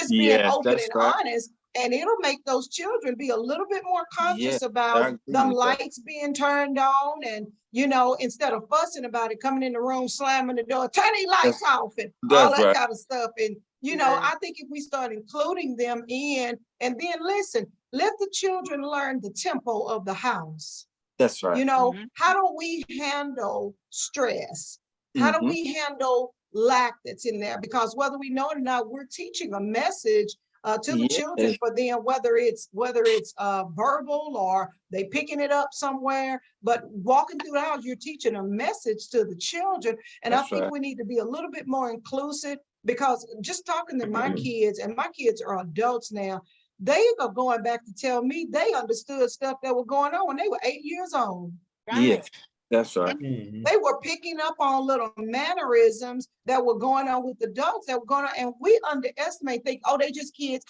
being open and honest. And it'll make those children be a little bit more conscious about them lights being turned on, and instead of fussing about it, coming in the room, slamming the door, turn these lights off, and all that kind of stuff. And I think if we start including them in, and then listen, let the children learn the tempo of the house. That's right. How do we handle stress? How do we handle lack that's in there, because whether we know it or not, we're teaching a message to the children for them, whether it's verbal or they picking it up somewhere, but walking through the house, you're teaching a message to the children. And I think we need to be a little bit more inclusive, because just talking to my kids, and my kids are adults now, they are going back to tell me they understood stuff that was going on when they were 8 years old. Right. Yes, that's right. They were picking up on little mannerisms that were going on with adults that were going on, and we underestimate, think, oh, they just kids.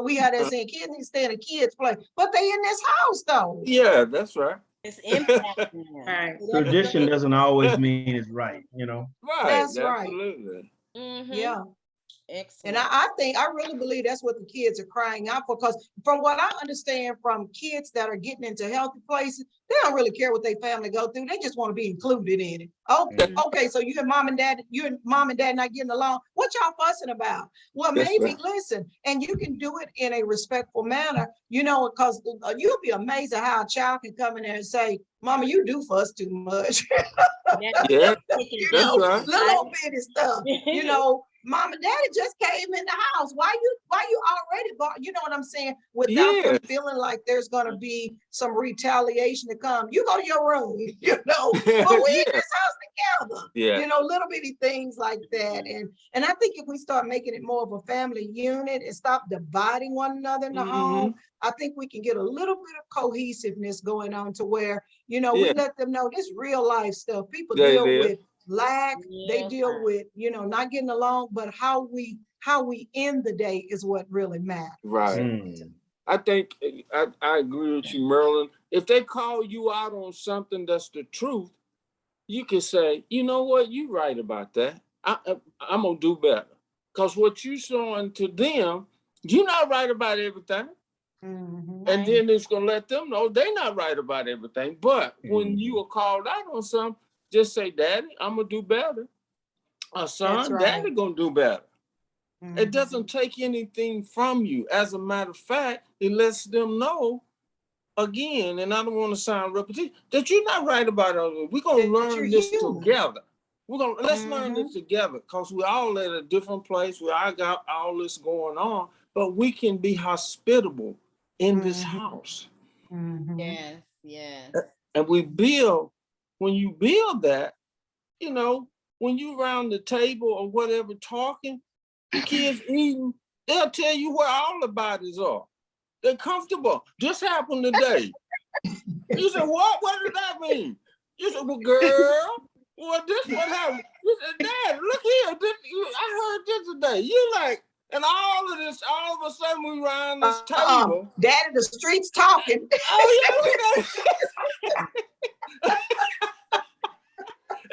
We had that saying, kids need to stay in a kid's play, but they in this house though. Yeah, that's right. It's impacting them. Right. Tradition doesn't always mean it's right, you know. Right. That's right. Absolutely. Yeah. Excellent. And I really believe that's what the kids are crying out for, because from what I understand from kids that are getting into healthy places, they don't really care what their family go through. They just want to be included in it. Okay, so you and mom and dad not getting along. What y'all fussing about? Well, maybe listen, and you can do it in a respectful manner, because you'll be amazed at how a child can come in there and say, Mama, you do fuss too much. Yeah, that's right. Little bitty stuff, Mom and Daddy just came in the house. Why you already bought? You know what I'm saying? Without them feeling like there's gonna be some retaliation to come. You go to your room, but we in this house together. Yeah. Little bitty things like that. And I think if we start making it more of a family unit and stop dividing one another in the home, I think we can get a little bit of cohesiveness going on to where, we let them know this real life stuff. People deal with lack, they deal with not getting along, but how we end the day is what really matters. Right. I think I agree with you, Merlin. If they call you out on something that's the truth, you can say, you know what, you're right about that. I'm gonna do better, because what you showing to them, you're not right about everything. And then it's gonna let them know they're not right about everything. But when you are called out on something, just say, Daddy, I'm gonna do better. Son, Daddy gonna do better. It doesn't take anything from you. As a matter of fact, it lets them know, again, and I don't want to sound repetitive, that you're not right about it. We're gonna learn this together. Let's learn this together, because we're all at a different place. We all got all this going on, but we can be hospitable in this house. Yes, yes. And when you build that, when you around the table or whatever talking, the kids eating, they'll tell you where all the bodies are. They're comfortable. This happened today. You said, what? What did that mean? You said, well, girl, this what happened. You said, Dad, look here. I heard this today. You like, and all of a sudden we around this table. Daddy, the streets talking. Oh, yeah.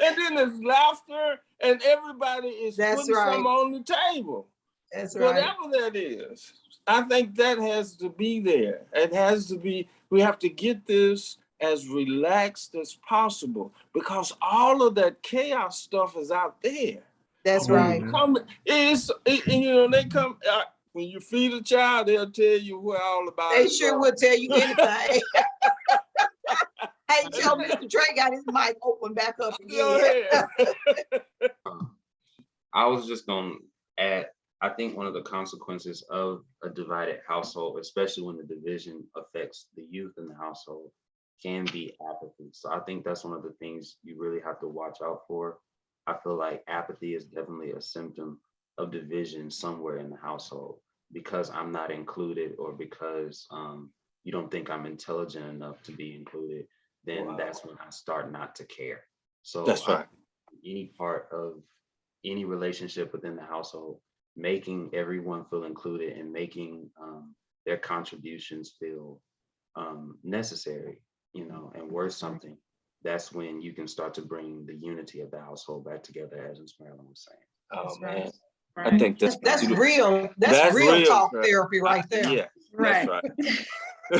And then there's laughter, and everybody is putting some on the table. That's right. Whatever that is. I think that has to be there. It has to be, we have to get this as relaxed as possible, because all of that chaos stuff is out there. That's right. They come, when you feed a child, they'll tell you where all about it. They sure will tell you anything. Hey, Joe, Mr. Trey got his mic open back up again. I was just going to add, I think one of the consequences of a divided household, especially when the division affects the youth in the household, can be apathy. So I think that's one of the things you really have to watch out for. I feel like apathy is definitely a symptom of division somewhere in the household, because I'm not included, or because you don't think I'm intelligent enough to be included. Then that's when I start not to care. So that's right. Any part of any relationship within the household, making everyone feel included and making their contributions feel necessary, and worth something, that's when you can start to bring the unity of the household back together, as Ms. Marilyn was saying. Oh, man. Right. I think that's real. That's real talk therapy right there. Yeah, Right. that's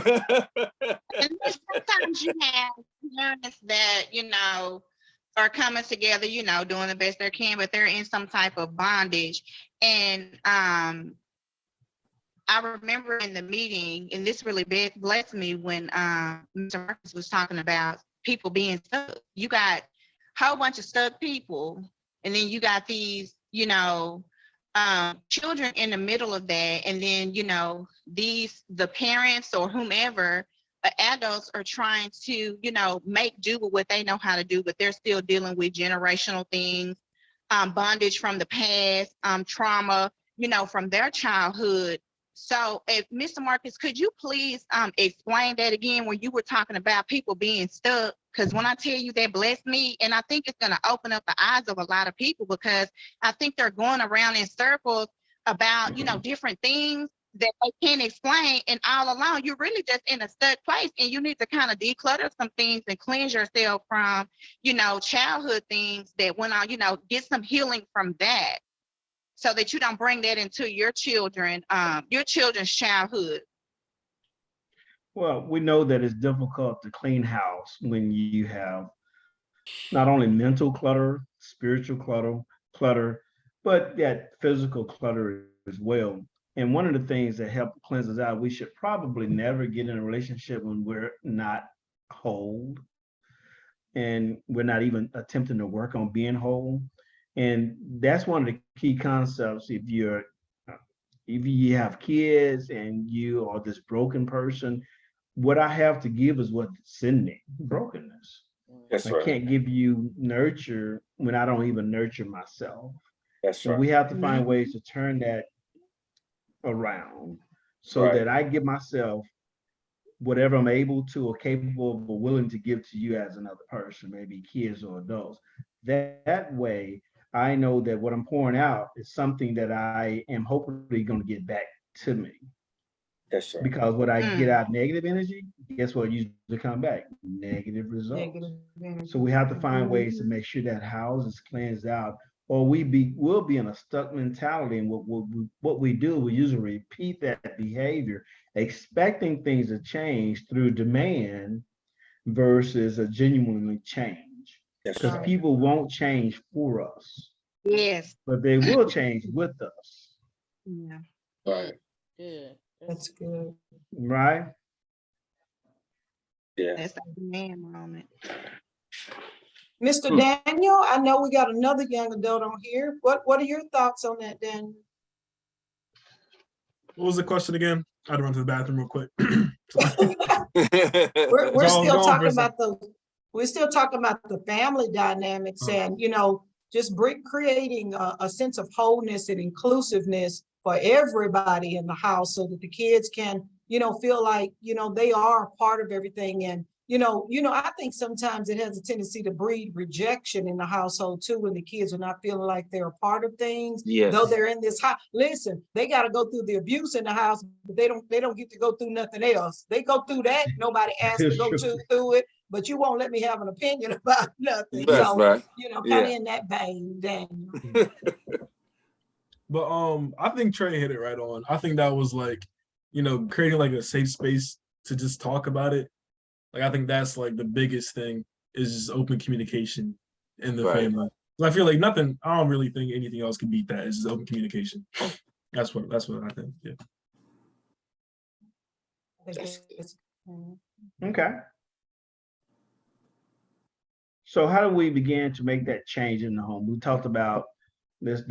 right. And then sometimes you have parents that, are coming together, doing the best they can, but they're in some type of bondage. And I remember in the meeting, and this really blessed me, when Mr. Marcus was talking about people being stuck. You got a whole bunch of stuck people And then you got these, children in the middle of that. And then, the parents or whomever, adults are trying to, make do with what they know how to do, but they're still dealing with generational things, bondage from the past, trauma, from their childhood. So if Mr. Marcus, could you please explain that again when you were talking about people being stuck? Because when I tell you that blessed me, and I think it's going to open up the eyes of a lot of people, because I think they're going around in circles about, different things that they can't explain. And all along, you're really just in a stuck place, and you need to kind of declutter some things and cleanse yourself from, childhood things that went on, get some healing from that, so that you don't bring that into your children's childhood. Well, we know that it's difficult to clean house when you have not only mental clutter, spiritual clutter, but that physical clutter as well. And one of the things that help cleanse us out, we should probably never get in a relationship when we're not whole and we're not even attempting to work on being whole. And that's one of the key concepts. If you have kids and you are this broken person, what I have to give is what's in me, brokenness. That's I right. can't give you nurture when I don't even nurture myself. That's So right. we have to find ways to turn that around so Right. that I give myself whatever I'm able to or capable of or willing to give to you as another person, maybe kids or adults. That way, I know that what I'm pouring out is something that I am hopefully going to get back to me. That's right. Because what I get out negative energy, guess what usually come back? Negative results. Negative energy. So we have to find ways to make sure that house is cleansed out, or we'll be in a stuck mentality. And what we do, we usually repeat that behavior, expecting things to change through demand versus a genuinely change. That's Because right. people won't change for us, Yes. but they will change with us. Yeah. Right. Good. That's good. Right? Yeah. That's a demand moment. Mr. Daniel, I know we got another young adult on here. What are your thoughts on that, Daniel? What was the question again? I had to run to the bathroom real quick. We're So I was still gone for talking a second. about we're still talking about the family dynamics and, just creating a sense of wholeness and inclusiveness for everybody in the house so that the kids can, feel like, they are a part of everything. And, I think sometimes it has a tendency to breed rejection in the household too, when the kids are not feeling like they're a part of things. Yes. Though they're in this house. Listen, they got to go through the abuse in the house, but they don't get to go through nothing else. They go through that. Nobody asked to go through it, but you won't let me have an opinion about nothing. That's So, right. kind of in that vein, Daniel. But I think Trey hit it right on. I think that was like, creating like a safe space to just talk about it. Like I think that's like the biggest thing is just open communication in the Right. family. I feel like I don't really think anything else can beat that. It's just open communication. That's what I think. Yeah. Okay. So how do we begin to make that change in the home? We talked about this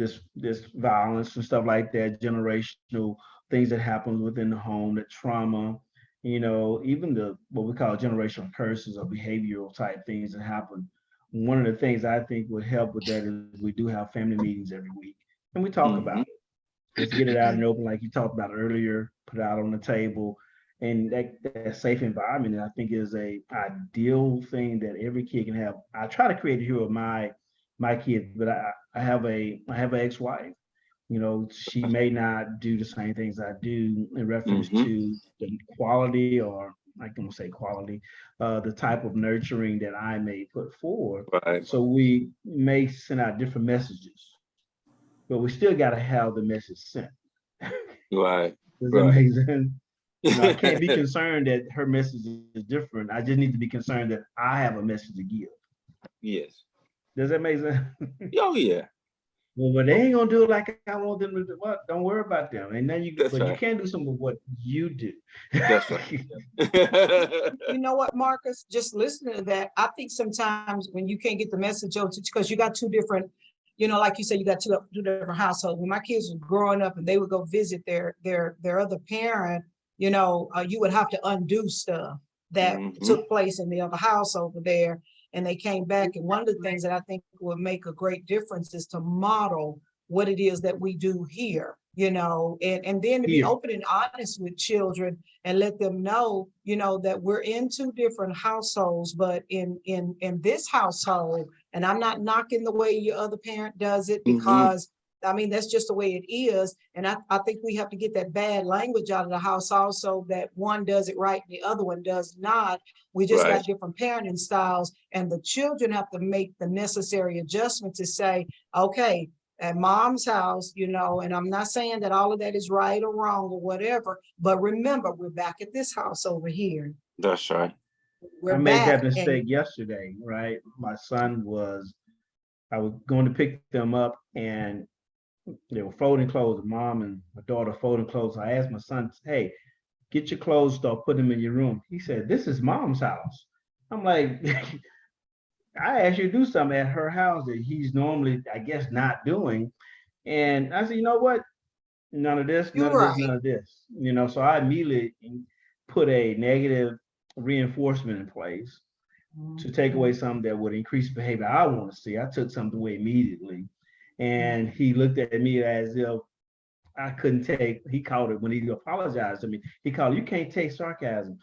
violence and stuff like that, generational things that happen within the home, the trauma, even what we call generational curses or behavioral type things that happen. One of the things I think would help with that is we do have family meetings every week and we talk about it. Let's get it out and open, like you talked about earlier, put it out on the table. And that safe environment, I think, is a ideal thing that every kid can have. I try to create it here with my kids, but I have an ex-wife. She may not do the same things I do in reference to the quality, or I can say quality, the type of nurturing that I may put forward. Right. So we may send out different messages, but we still got to have the message sent. Right. Does that make sense? I can't be concerned that her message is different. I just need to be concerned that I have a message to give. Yes. Does that make sense? Oh yeah. Well, but they ain't gonna do it like I want them to do. What? Don't worry about them. And then you can't do some of what you do. That's right. You know what, Marcus? Just listening to that, I think sometimes when you can't get the message out, because you got two different, you know, like you said, you got two different households. When my kids were growing up and they would go visit their other parent, you know, you would have to undo stuff that took place in the other house over there. And they came back. And one of the things that I think would make a great difference is to model what it is that we do here, you know, and then to be open and honest with children and let them know, you know, that we're in two different households, but in this household, and I'm not knocking the way your other parent does it, because I mean, that's just the way it is. And I think we have to get that bad language out of the house also, that one does it right and the other one does not. We just got different parenting styles, and the children have to make the necessary adjustments to say, okay, at mom's house, you know, and I'm not saying that all of that is right or wrong or whatever, but remember, we're back at this house over here. That's right. We're I made that back. mistake yesterday, right? I was going to pick them up and they were folding clothes, mom and my daughter folding clothes. I asked my son, hey, get your clothes, start putting them in your room. He said, this is mom's house. I'm like, I asked you to do something at her house that he's normally, I guess, not doing. And I said, you know what? None of this, none of this, none of this. You know, so I immediately put a negative reinforcement in place to take away something that would increase behavior I want to see. I took something away immediately. And he looked at me as if I couldn't take, he called it, when he apologized to me, he called, you can't take sarcasm.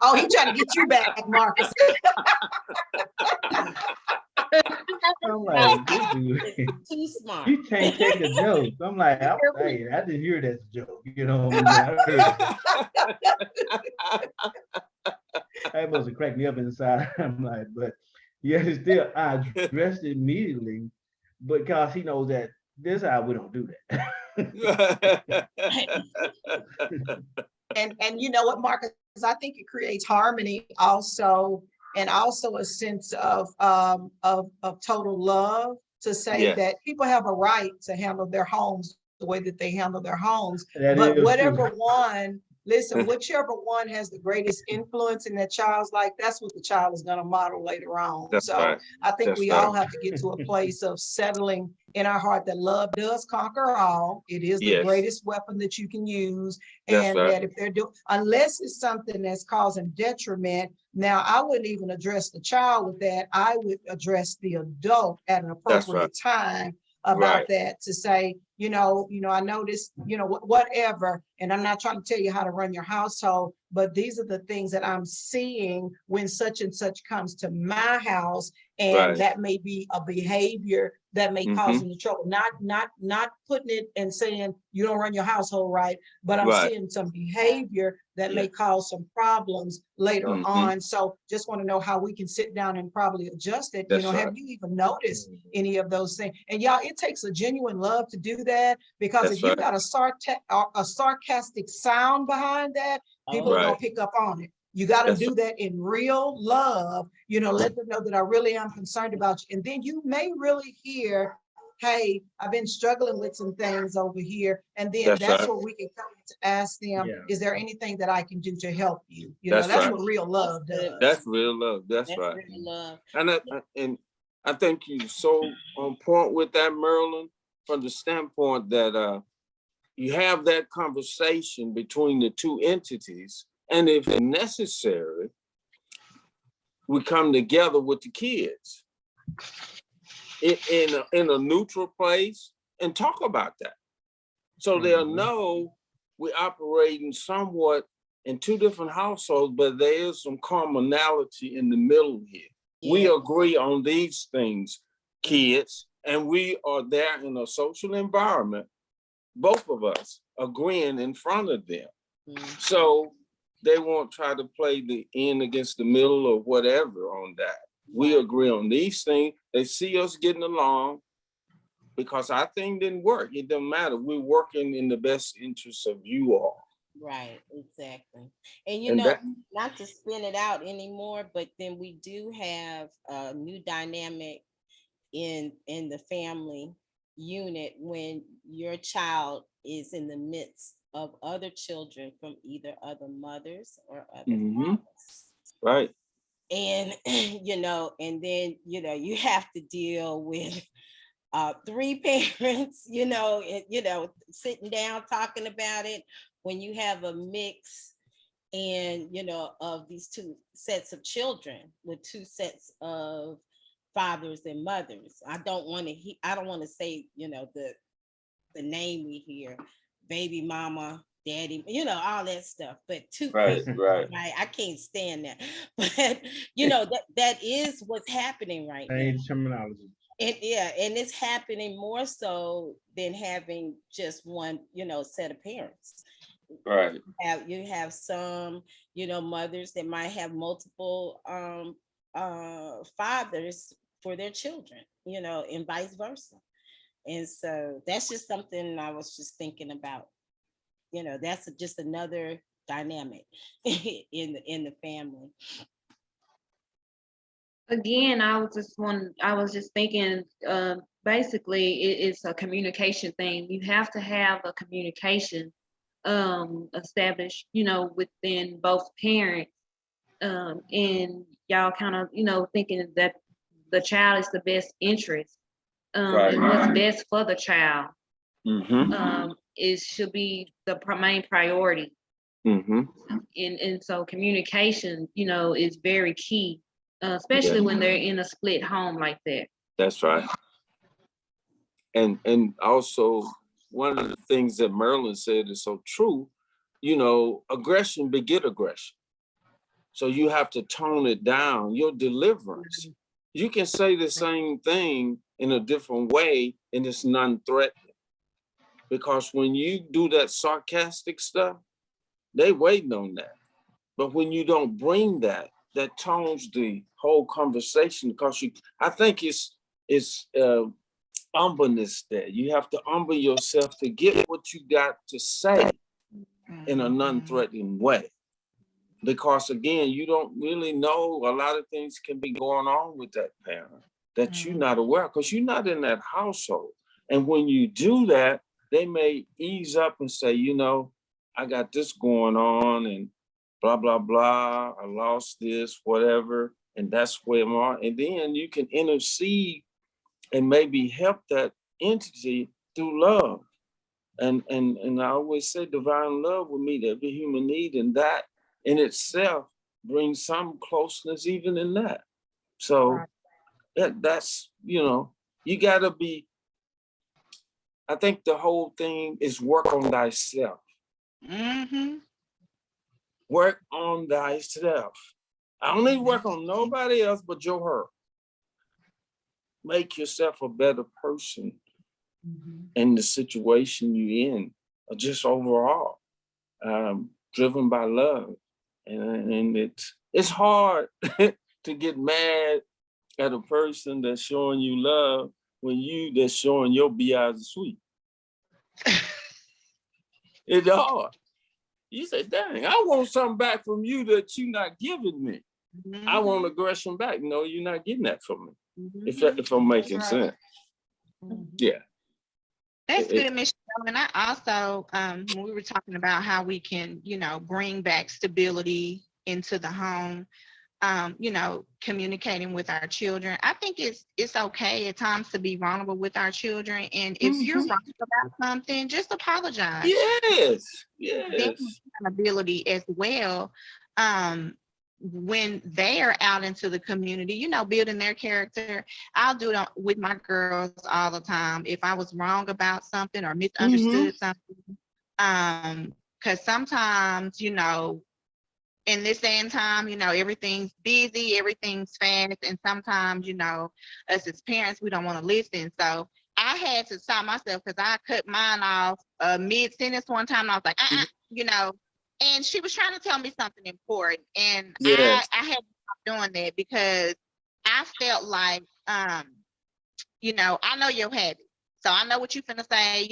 Oh, he trying to get you back, Marcus. I'm like, this dude, too smart. you can't take a joke. I'm like, hey, I didn't hear that joke, you know. I heard that must have cracked me up inside. I'm like, but yeah, still, I addressed it immediately because he knows that this is how we don't do that. And you know what, Marcus, I think it creates harmony also, and also a sense of total love to say that people have a right to handle their homes the way that they handle their homes. But whatever one, listen, whichever one has the greatest influence in that child's life, that's what the child is going to model later on. So I think we all have to get to a place of settling in our heart that love does conquer all. It is the greatest weapon that you can use. And that if they're doing, unless it's something that's causing detriment, now I wouldn't even address the child with that. I would address the adult at an appropriate time about that, to say, you know, I noticed, you know, whatever, and I'm not trying to tell you how to run your household, but these are the things that I'm seeing when such and such comes to my house, and that may be a behavior that may cause them trouble. Not putting it and saying you don't run your household right, but I'm seeing some behavior that may cause some problems later on. So just want to know how we can sit down and probably adjust it. You know, have you even noticed any of those things? And y'all, it takes a genuine love to do that, because if you got a sarcastic sound behind that, people are gonna pick up on it. You got to do that in real love, you know, let them know that I really am concerned about you. And then you may really hear, hey, I've been struggling with some things over here. And then that's what we can come to ask them, is there anything that I can do to help you? You know, that's what real love does. That's real love. That's right. Real love. And I think you're so on point with that, Marilyn, from the standpoint that you have that conversation between the two entities. And if necessary, we come together with the kids in a neutral place and talk about that. So they'll know we're operating somewhat in two different households, but there is some commonality in the middle here. Yeah. We agree on these things, kids, and we are there in a social environment, both of us agreeing in front of them. So they won't try to play the end against the middle or whatever on that. We agree on these things. They see us getting along because our thing didn't work. It doesn't matter. We're working in the best interest of you all. Right, exactly. And you know, not to spin it out anymore, but then we do have a new dynamic in the family unit when your child is in the midst of other children from either other mothers or other fathers. Right. And and then you have to deal with three parents, sitting down talking about it when you have a mix and of these two sets of children with two sets of fathers and mothers. I don't want to say the name we hear, baby mama, daddy, all that stuff. But two, Right. I can't stand that. But that is what's happening right now. Same terminology. And it's happening more so than having just one, set of parents. Right. You have some, mothers that might have multiple fathers for their children, and vice versa. And so that's just something I was just thinking about. That's just another dynamic in the family. Again, I was just thinking, basically it's a communication thing. You have to have a communication established, within both parents. And y'all kind of, thinking that the child is the best interest. Right. And what's best for the child. Mm-hmm. It should be the main priority. Mm-hmm. And so communication, is very key, especially when they're in a split home like that. That's right. And also one of the things that Marilyn said is so true, aggression beget aggression. So you have to tone it down, your deliverance. You can say the same thing in a different way and it's non-threatening. Because when you do that sarcastic stuff, they waiting on that. But when you don't bring that tones the whole conversation, because I think it's humbleness there. You have to humble yourself to get what you got to say in a non-threatening way. Because again, you don't really know, a lot of things can be going on with that parent that you're not aware, because you're not in that household. And when you do that, they may ease up and say, I got this going on and blah, blah, blah. I lost this, whatever. And that's where I'm at. And then you can intercede and maybe help that entity through love. And I always say divine love will meet every human need, and that in itself brings some closeness even in that. So that's, you gotta be, I think the whole thing is work on thyself. Mm-hmm. Work on thyself. I don't need to work on nobody else but your her. Make yourself a better person in the situation you're in, or just overall, driven by love. And it's hard to get mad at a person that's showing you love when that's showing your BI's sweet. It's hard. You say, dang, I want something back from you that you're not giving me. I want aggression back. No, you're not getting that from me. If I'm making sense. Yeah. That's good, Michelle. And I also, when we were talking about how we can, bring back stability into the home, communicating with our children. I think it's okay at times to be vulnerable with our children. And if you're wrong about something, just apologize. Yes. Accountability as well. When they are out into the community, building their character. I'll do it with my girls all the time. If I was wrong about something or misunderstood something, because sometimes, in this day and time, everything's busy, everything's fast, and sometimes, us as parents, we don't want to listen. So I had to stop myself because I cut mine off mid-sentence one time. And I was like, and she was trying to tell me something important. And I had to stop doing that because I felt like, I know your habit. So I know what you're finna say,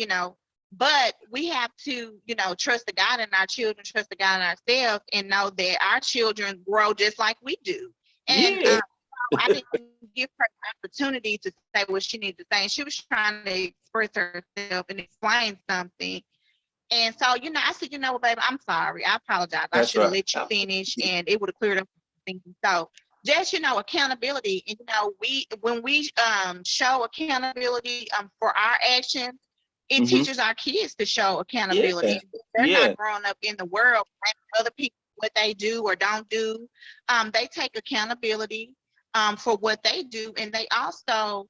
but we have to, trust the God in our children, trust the God in ourselves, and know that our children grow just like we do. And I didn't give her the opportunity to say what she needed to say. And she was trying to express herself and explain something. And so, I said, baby, I'm sorry. I apologize. I should have let you finish and it would have cleared up things. So just, accountability. And, when we show accountability for our actions, it teaches our kids to show accountability. They're not growing up in the world blaming other people what they do or don't do. They take accountability for what they do, and they also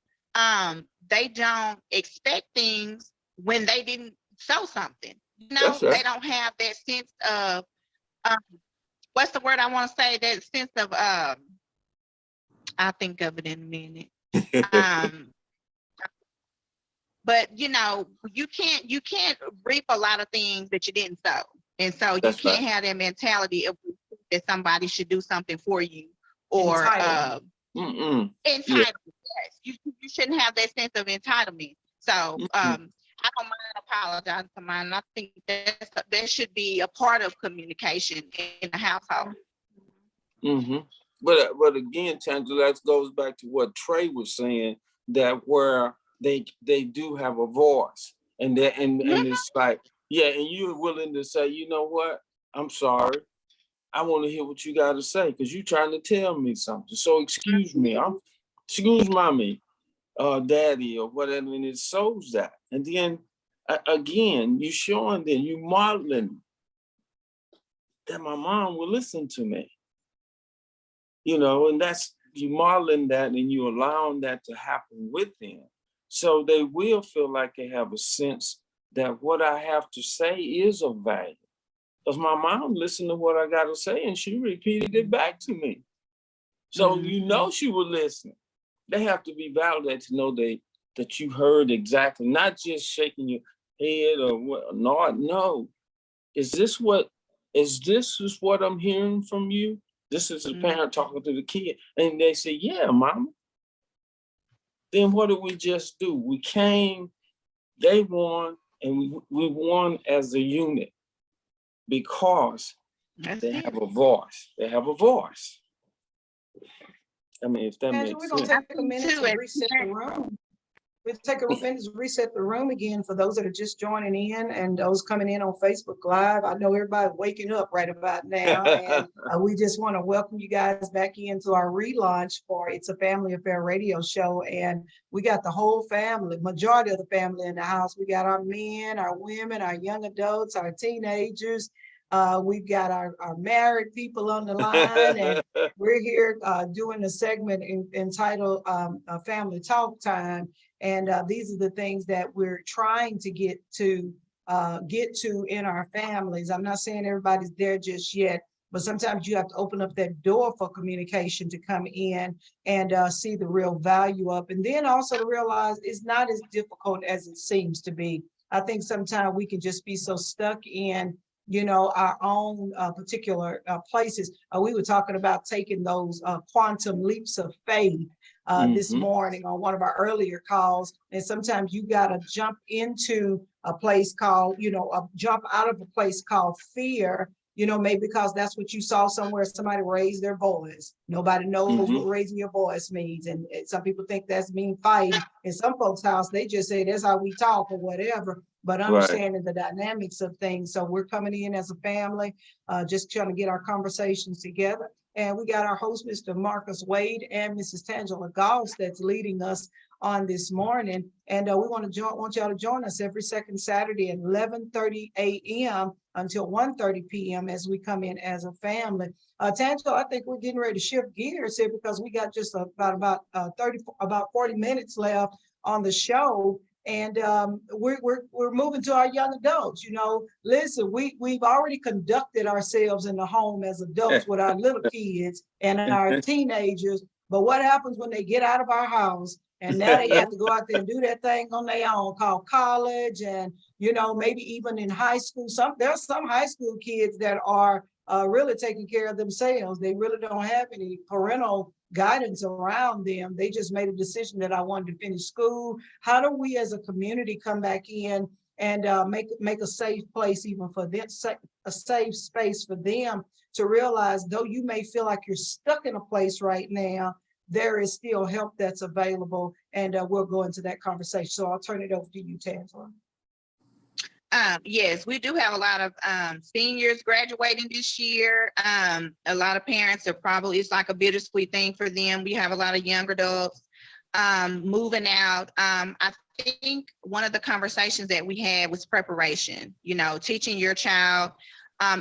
they don't expect things when they didn't show something. That's right. They don't have that sense of what's the word I want to say? That sense of I'll think of it in a minute. But you can't reap a lot of things that you didn't sow. And so you can't have that mentality of that somebody should do something for you or entitlement. Yes, you shouldn't have that sense of entitlement. So I don't mind apologizing to mine. I think that should be a part of communication in the household. But again, Tangela, that goes back to what Trey was saying, that where they do have a voice, and it's like, and you're willing to say, you know what, I'm sorry, I want to hear what you got to say because you're trying to tell me something. So excuse me, excuse mommy, daddy, or whatever, and it shows that. And then again, you showing them, you modeling that my mom will listen to me. And that's, you modeling that and you allowing that to happen with them. So they will feel like they have a sense that what I have to say is of value. Because my mom listened to what I got to say and she repeated it back to me. So she was listening. They have to be validated to know that you heard exactly, not just shaking your head or what, no. Is this what I'm hearing from you? This is a parent talking to the kid. And they say, yeah, mama. Then what did we just do? We came, they won, and we won as a unit because they have a voice. They have a voice. I mean, if that makes We're going to sense. take a minute to reset the room. We'll take a minute to reset the room again for those that are just joining in and those coming in on Facebook Live. I know everybody's waking up right about now, and we just want to welcome you guys back into our relaunch for It's a Family Affair radio show. And we got the whole family, majority of the family in the house. We got our men, our women, our young adults, our teenagers. We've got our married people on the line, and we're here doing a segment entitled Family Talk Time. And these are the things that we're trying to get to in our families. I'm not saying everybody's there just yet, but sometimes you have to open up that door for communication to come in and see the real value of, and then also to realize it's not as difficult as it seems to be. I think sometimes we can just be so stuck in our own particular places. We were talking about taking those quantum leaps of faith this morning on one of our earlier calls. And sometimes you got to jump into a place called, jump out of a place called fear, maybe because that's what you saw somewhere, somebody raised their voice. Nobody knows what raising your voice means. And some people think that's mean fighting. In some folks' house, they just say that's how we talk or whatever, but understanding the dynamics of things. So we're coming in as a family, just trying to get our conversations together. And we got our host, Mr. Marcus Wade, and Mrs. Tangela Goss that's leading us on this morning. And we want y'all to join us every second Saturday at 11:30 a.m. until 1:30 p.m. as we come in as a family. Tangela, I think we're getting ready to shift gears here because we got just about 40 minutes left on the show. And we're moving to our young adults. Listen, we've already conducted ourselves in the home as adults with our little kids and our teenagers. But what happens when they get out of our house and now they have to go out there and do that thing on their own called college, and maybe even in high school? There's some high school kids that are really taking care of themselves. They really don't have any parental guidance around them. They just made a decision that I wanted to finish school. How do we as a community come back in and make a safe place even for them, a safe space for them to realize, though you may feel like you're stuck in a place right now, there is still help that's available. And we'll go into that conversation. So I'll turn it over to you, Tangela. Yes, we do have a lot of seniors graduating this year. A lot of parents are probably, it's like a bittersweet thing for them. We have a lot of young adults moving out. I think one of the conversations that we had was preparation, you know, teaching your child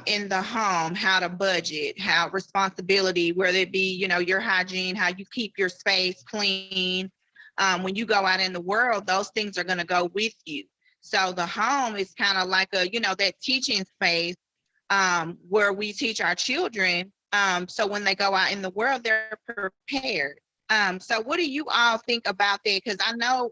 in the home how to budget, how responsibility, whether it be, you know, your hygiene, how you keep your space clean. When you go out in the world, those things are going to go with you. So the home is kind of like a, you know, that teaching space where we teach our children. So when they go out in the world, they're prepared. So what do you all think about that? Because I know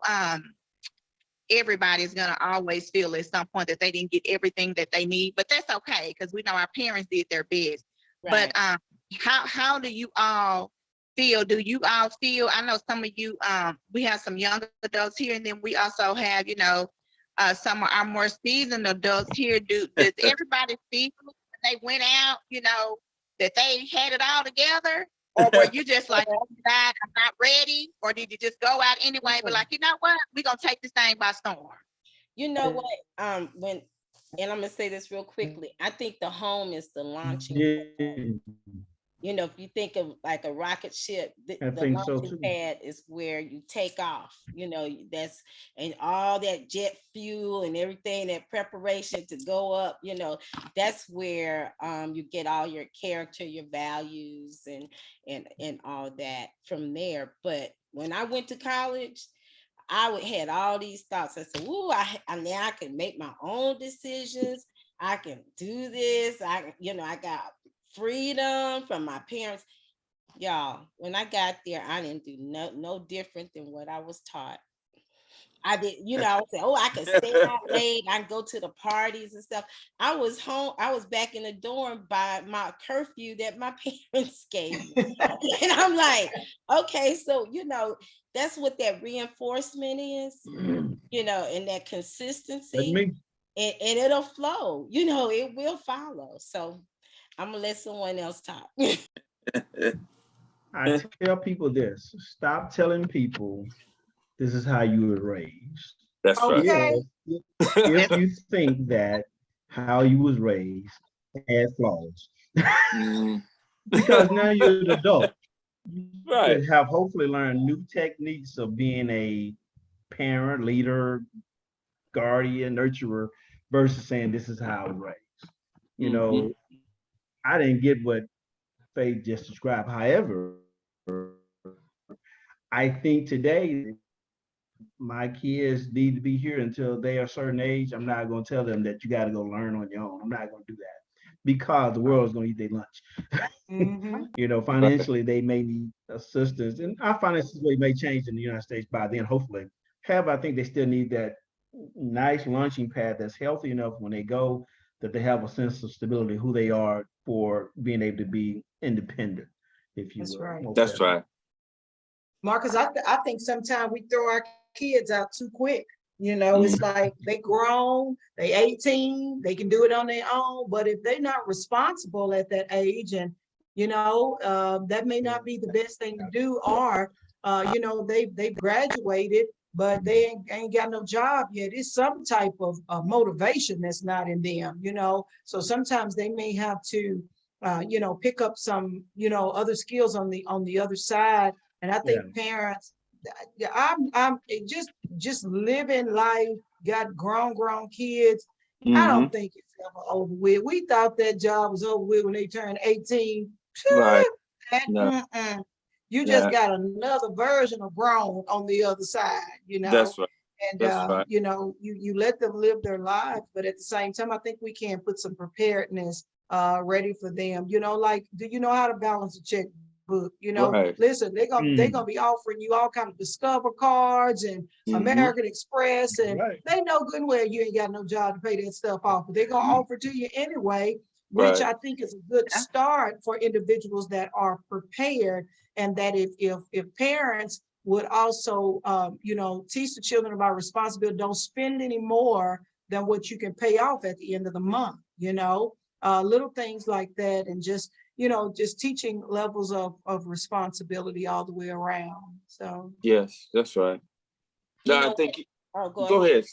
everybody's going to always feel at some point that they didn't get everything that they need, but that's okay because we know our parents did their best. Right. But how do you all feel? Do you all feel, I know some of you, we have some young adults here, and then we also have, you know, some of our more seasoned adults here. Does everybody feel when they went out, you know, that they had it all together? Or were you just like, oh, God, I'm not ready? Or did you just go out anyway, but like, you know what, we're gonna take this thing by storm? You know what? And I'm gonna say this real quickly. I think the home is the launching pad. You know, if you think of like a rocket ship, the launching pad is where you take off. You know, that's, and all that jet fuel and everything, that preparation to go up, you know, that's where you get all your character, your values, and all that from there. But when I went to college, I had all these thoughts. I said, "Ooh, now I can make my own decisions. I can do this. I got freedom from my parents." Y'all, when I got there, I didn't do no different than what I was taught. I did, you know, I said, "Oh, I can stay out late. I can go to the parties and stuff." I was home. I was back in the dorm by my curfew that my parents gave me. And I'm like, okay, so, you know, that's what that reinforcement is, you know, and that consistency, and it'll flow, you know, it will follow. So I'm gonna let someone else talk. I tell people this: stop telling people this is how you were raised. That's right. If you think that how you was raised had flaws, because now you're an adult, you have hopefully learned new techniques of being a parent, leader, guardian, nurturer, versus saying this is how I was raised. You know, I didn't get what Faith just described. However, I think today my kids need to be here until they are a certain age. I'm not going to tell them that you got to go learn on your own. I'm not going to do that because the world is going to eat their lunch. You know, financially, they may need assistance, and our finances may change in the United States by then, hopefully. However, I think they still need that nice launching pad that's healthy enough when they go, that they have a sense of stability, who they are, for being able to be independent, if you will. That's right. That's right. Marcus, I think sometimes we throw our kids out too quick. You know, it's like they grown, they 18, they can do it on their own. But if they're not responsible at that age, and you know, that may not be the best thing to do, or you know, they've graduated, but they ain't got no job yet. It's some type of motivation that's not in them, you know. So sometimes they may have to you know, pick up some, you know, other skills on the other side. And I think parents, I'm just living life, got grown kids. I don't think it's ever over with. We thought that job was over with when they turned 18. Right. You just got another version of grown on the other side, you know. That's right. And you know, you let them live their lives, but at the same time, I think we can put some preparedness ready for them. You know, like, do you know how to balance a checkbook? You know, listen, they're gonna be offering you all kind of Discover cards and American Express, and they know good and well you ain't got no job to pay that stuff off, but they're gonna offer to you anyway, which I think is a good start for individuals that are prepared. And that if parents would also you know, teach the children about responsibility, don't spend any more than what you can pay off at the end of the month, you know, little things like that, and just, you know, just teaching levels of responsibility all the way around. So yes, that's right. No, I think go ahead.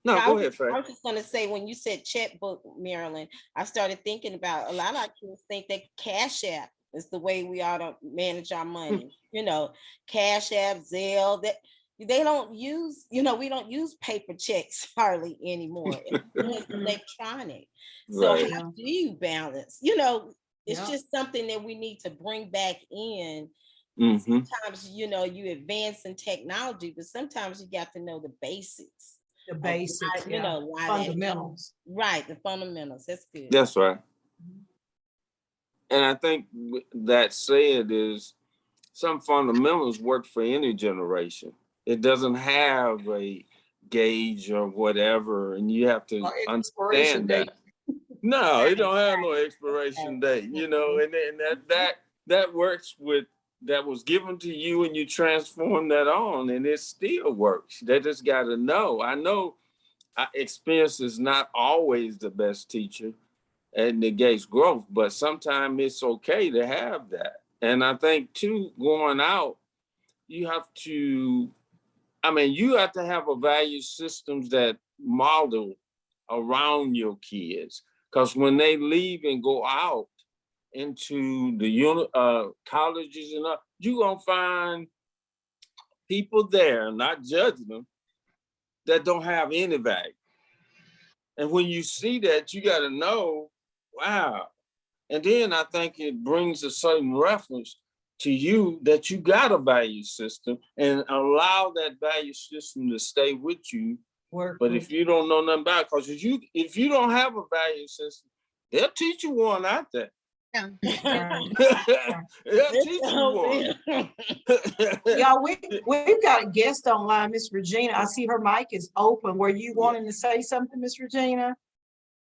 No, I go was, ahead, Faye. I was just gonna say, when you said checkbook, Marilyn, I started thinking about a lot of our kids think that Cash App is the way we ought to manage our money. You know, Cash App, Zelle, that they don't use, we don't use paper checks hardly anymore. It's electronic. So Right. how do you balance? It's Yeah. just something that we need to bring back in. Mhm. Sometimes, you advance in technology, but sometimes you got to know the basics. The of basics, why, yeah, why fundamentals. right, the fundamentals. That's good. That's right. And I think that said is some fundamentals work for any generation. It doesn't have a gauge or whatever, and you have to Or expiration understand date. that. No, it don't have no Right. expiration date, and that works with that was given to you, and you transform that on, and it still works. They just got to know. I know experience is not always the best teacher and negates growth, but sometimes it's okay to have that. And I think too, going out, you have to, you have to have a value systems that model around your kids. Because when they leave and go out into the colleges and all, you're gonna find people there, not judging them, that don't have any value. And when you see that, you got to know, wow. And then I think it brings a certain reference to you that you got a value system and allow that value system to stay with you. But if you don't know nothing about it, because if you don't have a value system, they'll teach you one out there. Yeah. They'll teach you one. Y'all, we've got a guest online, Miss Regina. I see her mic is open. Were you wanting to say something, Miss Regina?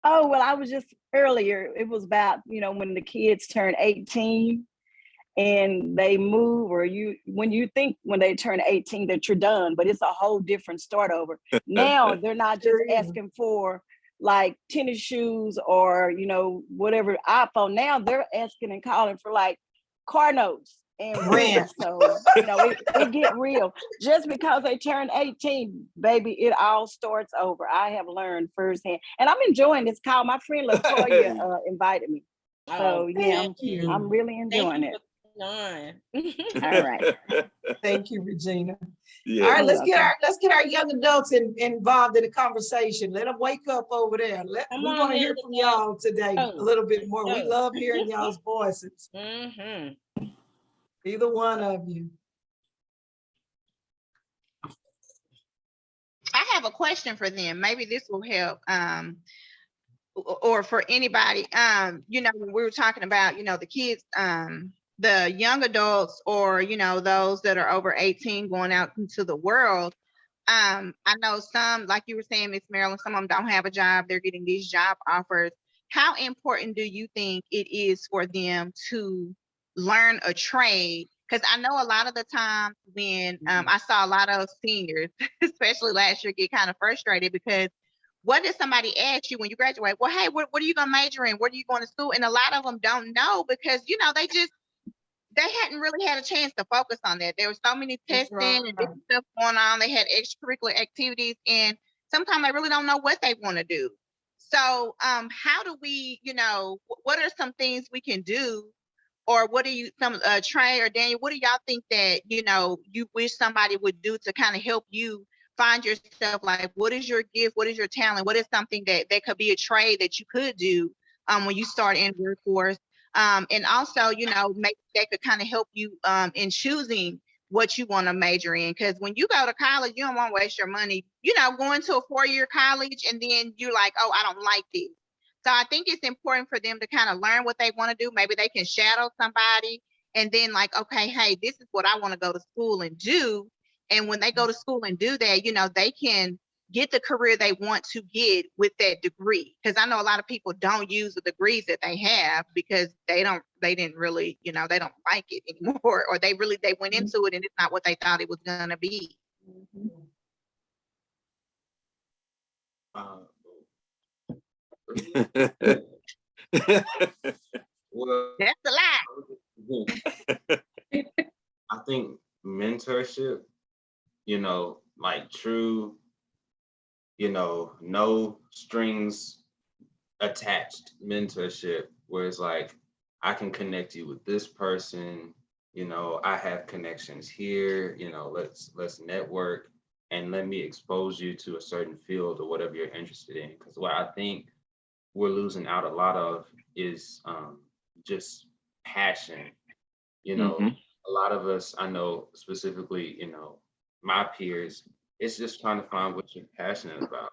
Oh, well, I was just earlier, it was about, when the kids turn 18 and they move, or when you think when they turn 18 that you're done, but it's a whole different start over. Now they're not just asking for like tennis shoes or, whatever iPhone. Now they're asking and calling for like car notes and rent. So, it get real. Just because they turn 18, baby, it all starts over. I have learned firsthand. And I'm enjoying this call. My friend Latoya invited me. So yeah, I'm really enjoying it. All right. Thank you, Regina. Yeah. All right, let's get our young adults involved in the conversation. Let them wake up over there. We want to hear from y'all today a little bit more. We love hearing y'all's voices. Either one of you. I have a question for them. Maybe this will help. Or for anybody. When we were talking about, the kids, the young adults, or those that are over 18 going out into the world. I know some, like you were saying, Miss Marilyn, some of them don't have a job. They're getting these job offers. How important do you think it is for them to learn a trade? Because I know a lot of the times when I saw a lot of seniors, especially last year, get kind of frustrated because what did somebody ask you when you graduate? Well, hey, what are you going to major in? Where are you going to school? And a lot of them don't know because, they hadn't really had a chance to focus on that. There was so many testing and different stuff going on. They had extracurricular activities, and sometimes they really don't know what they want to do. So how do we, what are some things we can do? Or what do you, Trey or Daniel, what do y'all think that, you wish somebody would do to kind of help you find yourself? Like, what is your gift? What is your talent? What is something that could be a trade that you could do when you start in workforce? And also, maybe that could kind of help you in choosing what you want to major in. Because when you go to college, you don't want to waste your money, going to a 4-year college and then you're like, oh, I don't like this. So I think it's important for them to kind of learn what they want to do. Maybe they can shadow somebody and then like, okay, hey, this is what I want to go to school and do. And when they go to school and do that, they can get the career they want to get with that degree. Because I know a lot of people don't use the degrees that they have because they didn't really, they don't like it anymore, or they went into it and it's not what they thought it was going to be. Well, That's a lie. I think mentorship, like true no strings attached mentorship where it's like, I can connect you with this person, I have connections here, let's network and let me expose you to a certain field or whatever you're interested in. Because what I think we're losing out a lot of is just passion. A lot of us, I know specifically, my peers, it's just trying to find what you're passionate about.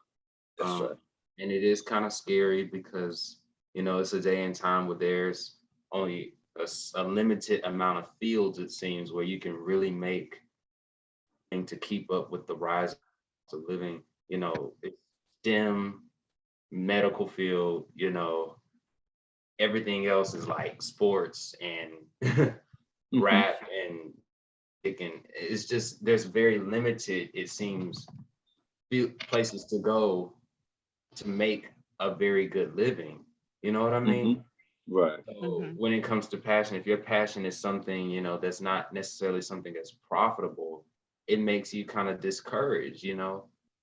That's right. And it is kind of scary because, it's a day and time where there's only a limited amount of fields, it seems, where you can really make and to keep up with the rise of living, it's STEM, medical field, everything else is like sports and rap and it's just, there's very limited, it seems, places to go to make a very good living. You know what I mean? Right. So when it comes to passion, if your passion is something, that's not necessarily something that's profitable, it makes you kind of discouraged,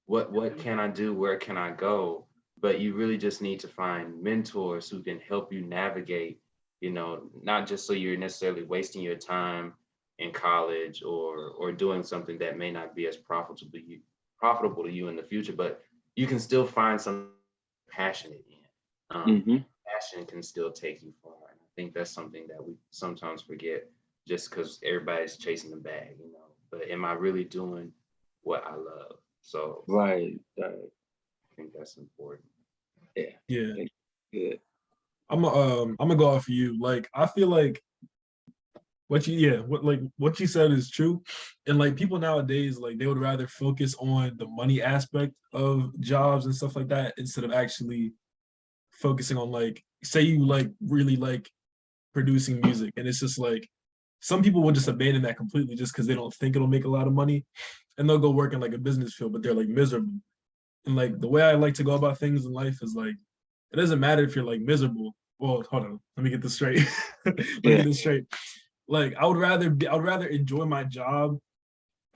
what can I do? Where can I go? But you really just need to find mentors who can help you navigate, not just so you're necessarily wasting your time in college or doing something that may not be as profitable to you in the future, but you can still find something passionate in. Passion can still take you far. And I think that's something that we sometimes forget just because everybody's chasing the bag, but am I really doing what I love? So Right. I think that's important. Yeah. Good. I'm gonna go off of you. Like, I feel like what you said is true. And like people nowadays, like they would rather focus on the money aspect of jobs and stuff like that instead of actually focusing on, like, say you like really like producing music, and it's just like some people will just abandon that completely just because they don't think it'll make a lot of money, and they'll go work in like a business field, but they're like miserable. And like the way I like to go about things in life is like, it doesn't matter if you're like miserable. Well, hold on, let me get this straight. Like I would rather enjoy my job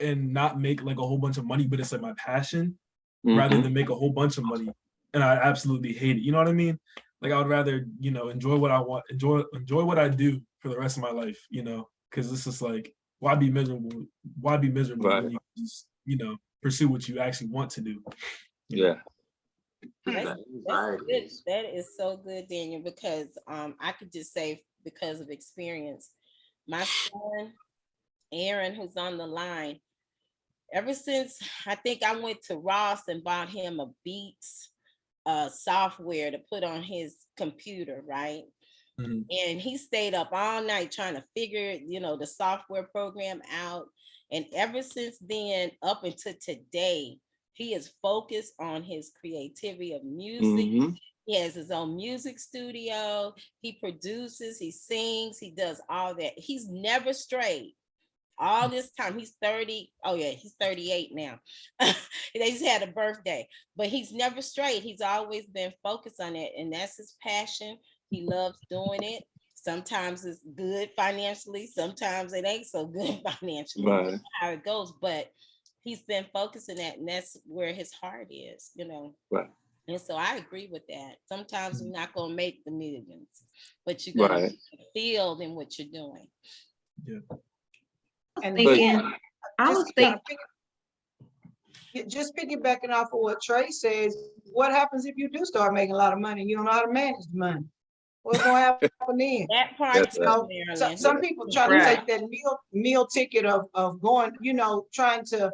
and not make like a whole bunch of money, but it's like my passion, rather than make a whole bunch of money and I absolutely hate it. You know what I mean? Like I would rather, enjoy what I want, enjoy what I do for the rest of my life, because it's just like, why be miserable? Why be miserable Right. when you can just, pursue what you actually want to do? Yeah. That's good. That is so good, Daniel, because I could just say, because of experience, my son Aaron, who's on the line, ever since I think I went to Ross and bought him a Beats software to put on his computer, right? And he stayed up all night trying to figure, the software program out. And ever since then, up until today, he is focused on his creativity of music. He has his own music studio. He produces, he sings, he does all that. He's never strayed. All this time, he's 30. Oh yeah, he's 38 now. They just had a birthday, but he's never strayed. He's always been focused on it, and that's his passion. He loves doing it. Sometimes it's good financially, sometimes it ain't so good financially. Right. How it goes, but he's been focusing that, and that's where his heart is, Right. And so I agree with that. Sometimes you're not going to make the millions, but you're going to feel in what you're doing. Yeah. And Thinking, I was thinking, just piggybacking off of what Trey says, what happens if you do start making a lot of money and you don't know how to manage the money? What's going to happen then? That part, some people try to take that meal ticket of going, trying to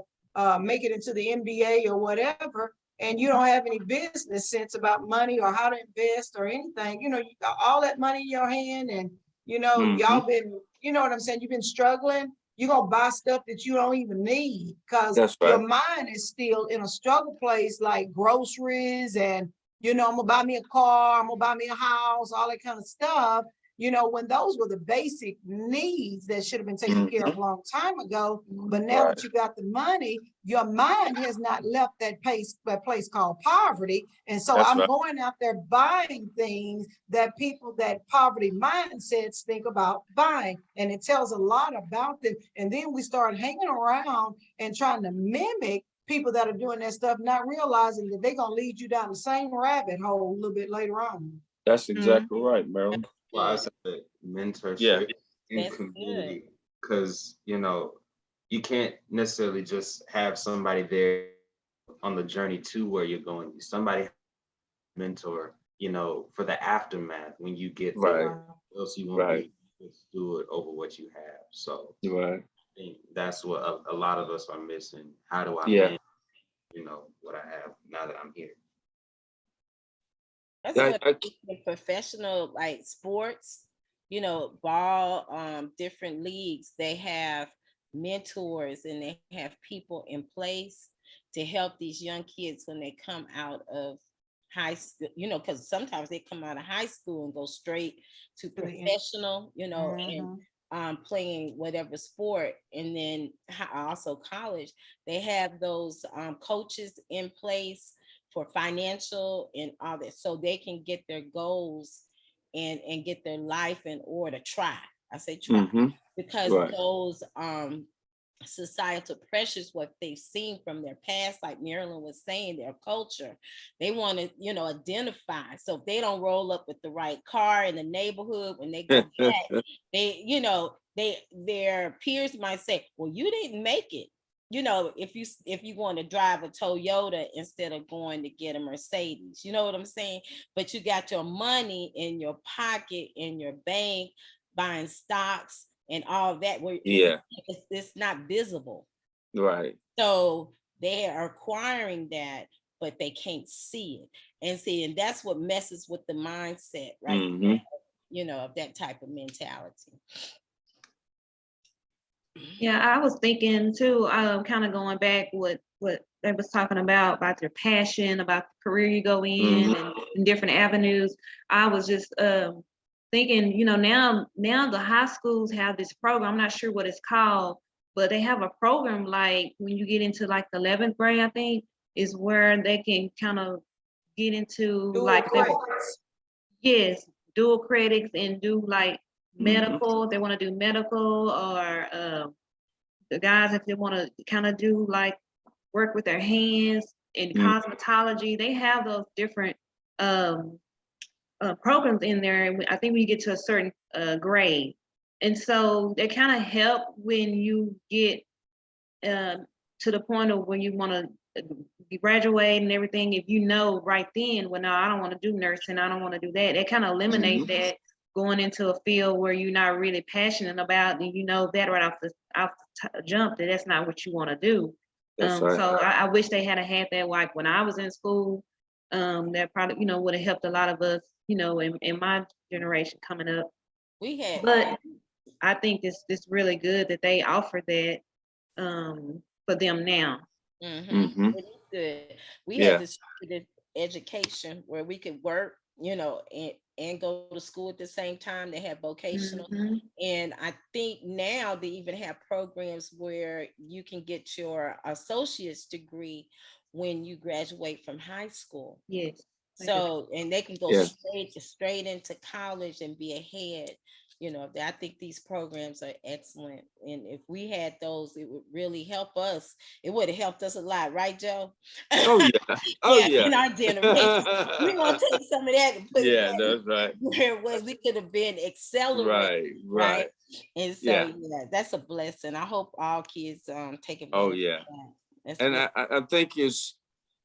make it into the NBA or whatever, and you don't have any business sense about money or how to invest or anything. You got all that money in your hand, and y'all been, you know what I'm saying, you've been struggling. You're gonna buy stuff that you don't even need because your mind is still in a struggle place, like groceries and I'm gonna buy me a car, I'm gonna buy me a house, all that kind of stuff. When those were the basic needs that should have been taken care of a long time ago. But now that you got the money, your mind has not left that place called poverty. And so I'm going out there buying things that people that poverty mindsets think about buying. And it tells a lot about them. And then we start hanging around and trying to mimic people that are doing that stuff, not realizing that they're gonna lead you down the same rabbit hole a little bit later on. That's exactly right, Marilyn. Well, I said that mentorship Yeah. and That's community, because you can't necessarily just have somebody there on the journey to where you're going. Somebody mentor, for the aftermath when you get there, Right. else you won't Right. be a good steward over what you have. So Right. I think that's what a lot of us are missing. How do I Yeah. manage, what I have now that I'm here? That's I- what I- in professional like sports, ball, different leagues, they have mentors and they have people in place to help these young kids when they come out of high school, because sometimes they come out of high school and go straight to To the end. professional, and Mhm. playing whatever sport, and then also college. They have those coaches in place for financial and all that, so they can get their goals and get their life in order. Try, I say try, Mhm. because Right. those societal pressures, what they've seen from their past, like Marilyn was saying, their culture, they want to identify. So if they don't roll up with the right car in the neighborhood when they go back, their peers might say, well, you didn't make it. If you want to drive a Toyota instead of going to get a Mercedes, you know what I'm saying? But you got your money in your pocket, in your bank, buying stocks and all that, where Yeah. it's not visible. Right. So they are acquiring that, but they can't see it. And that's what messes with the mindset, right? Mhm. Of that type of mentality. Yeah, I was thinking too, kind of going back what they was talking about their passion, about the career you go in and different avenues. I was just thinking, now the high schools have this program. I'm not sure what it's called, but they have a program like when you get into like the 11th grade, I think, is where they can kind of get into Dual like credits. yes, dual credits and do like Mhm. medical. They want to do medical, or the guys, if they want to kind of do like work with their hands in cosmetology, they have those different programs in there. And I think when you get to a certain grade, and so they kind of help when you get to the point of when you want to graduate and everything. If you know right then, well, no, I don't want to do nursing, I don't want to do that. They kind of eliminate that going into a field where you're not really passionate about, and that right off the jump that that's not what you want to do. That's right. So I wish they had that like when I was in school. That probably would have helped a lot of us, in my generation coming up. We had, But I think it's really good that they offer that for them now. it is good. We Yeah. had this education where we could work, and go to school at the same time. They have vocational. And I think now they even have programs where you can get your associate's degree when you graduate from high school. Yes. So, and they can go Yeah. straight into college and be ahead. I think these programs are excellent. And if we had those, it would really help us. It would have helped us a lot, right, Joe? Oh yeah. Oh yeah. In our generation. We want to take some of that and put Yeah, it back that's right. where it was. We could have been accelerated. Right. And so, Yeah. that's a blessing. I hope all kids take advantage Oh yeah. of that. That's And really- I think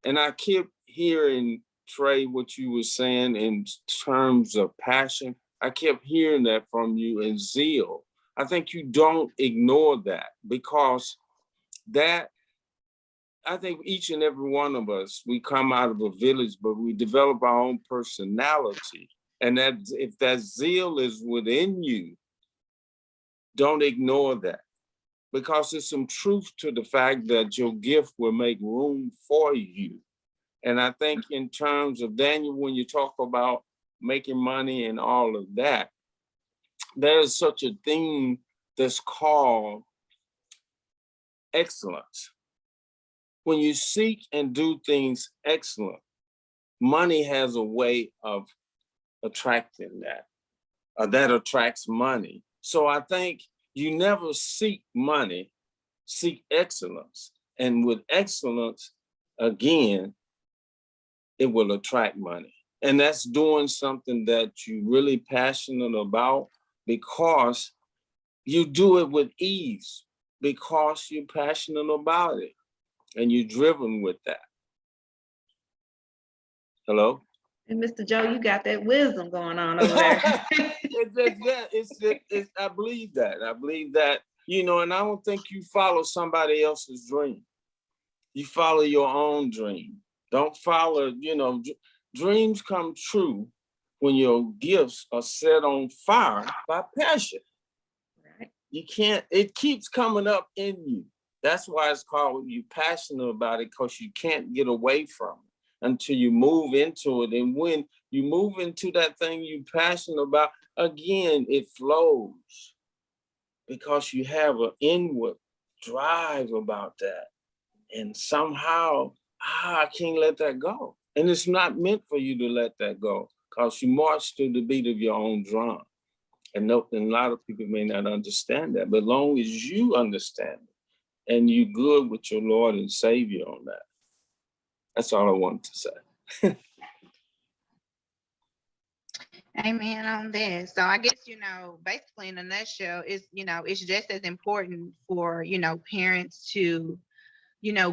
and I keep hearing, Trey, what you were saying in terms of passion. I kept hearing that from you, and zeal. I think you don't ignore that, because that, I think each and every one of us, we come out of a village, but we develop our own personality. And that if that zeal is within you, don't ignore that, because there's some truth to the fact that your gift will make room for you. And I think in terms of Daniel, when you talk about making money and all of that, there's such a thing that's called excellence. When you seek and do things excellent, money has a way of attracting that. That attracts money. So I think you never seek money, seek excellence. And with excellence, again, it will attract money. And that's doing something that you're really passionate about because you do it with ease, because you're passionate about it and you're driven with that. Hello? And Mr. Joe, you got that wisdom going on over there. I believe that. I believe that, you know, and I don't think you follow somebody else's dream. You follow your own dream. Don't follow, you know, dreams come true when your gifts are set on fire by passion. Right. You can't, it keeps coming up in you. That's why it's called you passionate about it, because you can't get away from it until you move into it. And when you move into that thing you're passionate about, again, it flows because you have an inward drive about that. And somehow, I can't let that go. And it's not meant for you to let that go because you march to the beat of your own drum. And a lot of people may not understand that, but as long as you understand it and you're good with your Lord and Savior on that, that's all I want to say. Amen on that. So I guess, basically in a nutshell, it's, it's just as important for, parents to,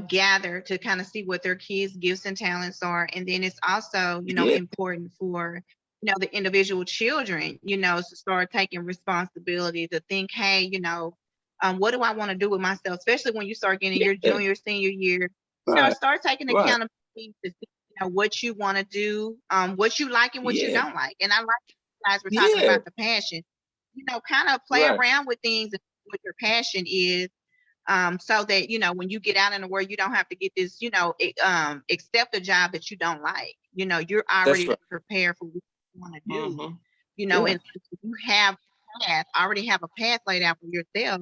gather to kind of see what their kids' gifts and talents are. And then it's also, important for, the individual children, to start taking responsibility to think, hey, what do I want to do with myself? Especially when you start getting your junior, senior year, start taking accountability to see, what you want to do, what you like and what you don't like. And I like you guys were talking about the passion, kind of play around with things and what your passion is. So that, when you get out in the world, you don't have to get this, accept a job that you don't like. You're already prepared for what you want to do, and you have already have a path laid out for yourself,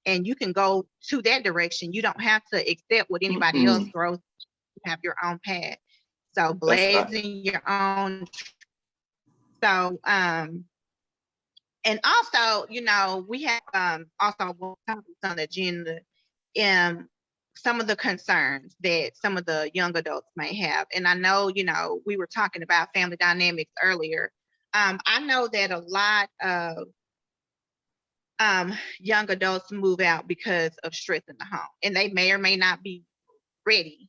and you can go to that direction. You don't have to accept what anybody else throws. You have your own path. So blazing your own. So, and also, we have also on the agenda, some of the concerns that some of the young adults may have. And I know, we were talking about family dynamics earlier. I know that a lot of young adults move out because of stress in the home, and they may or may not be ready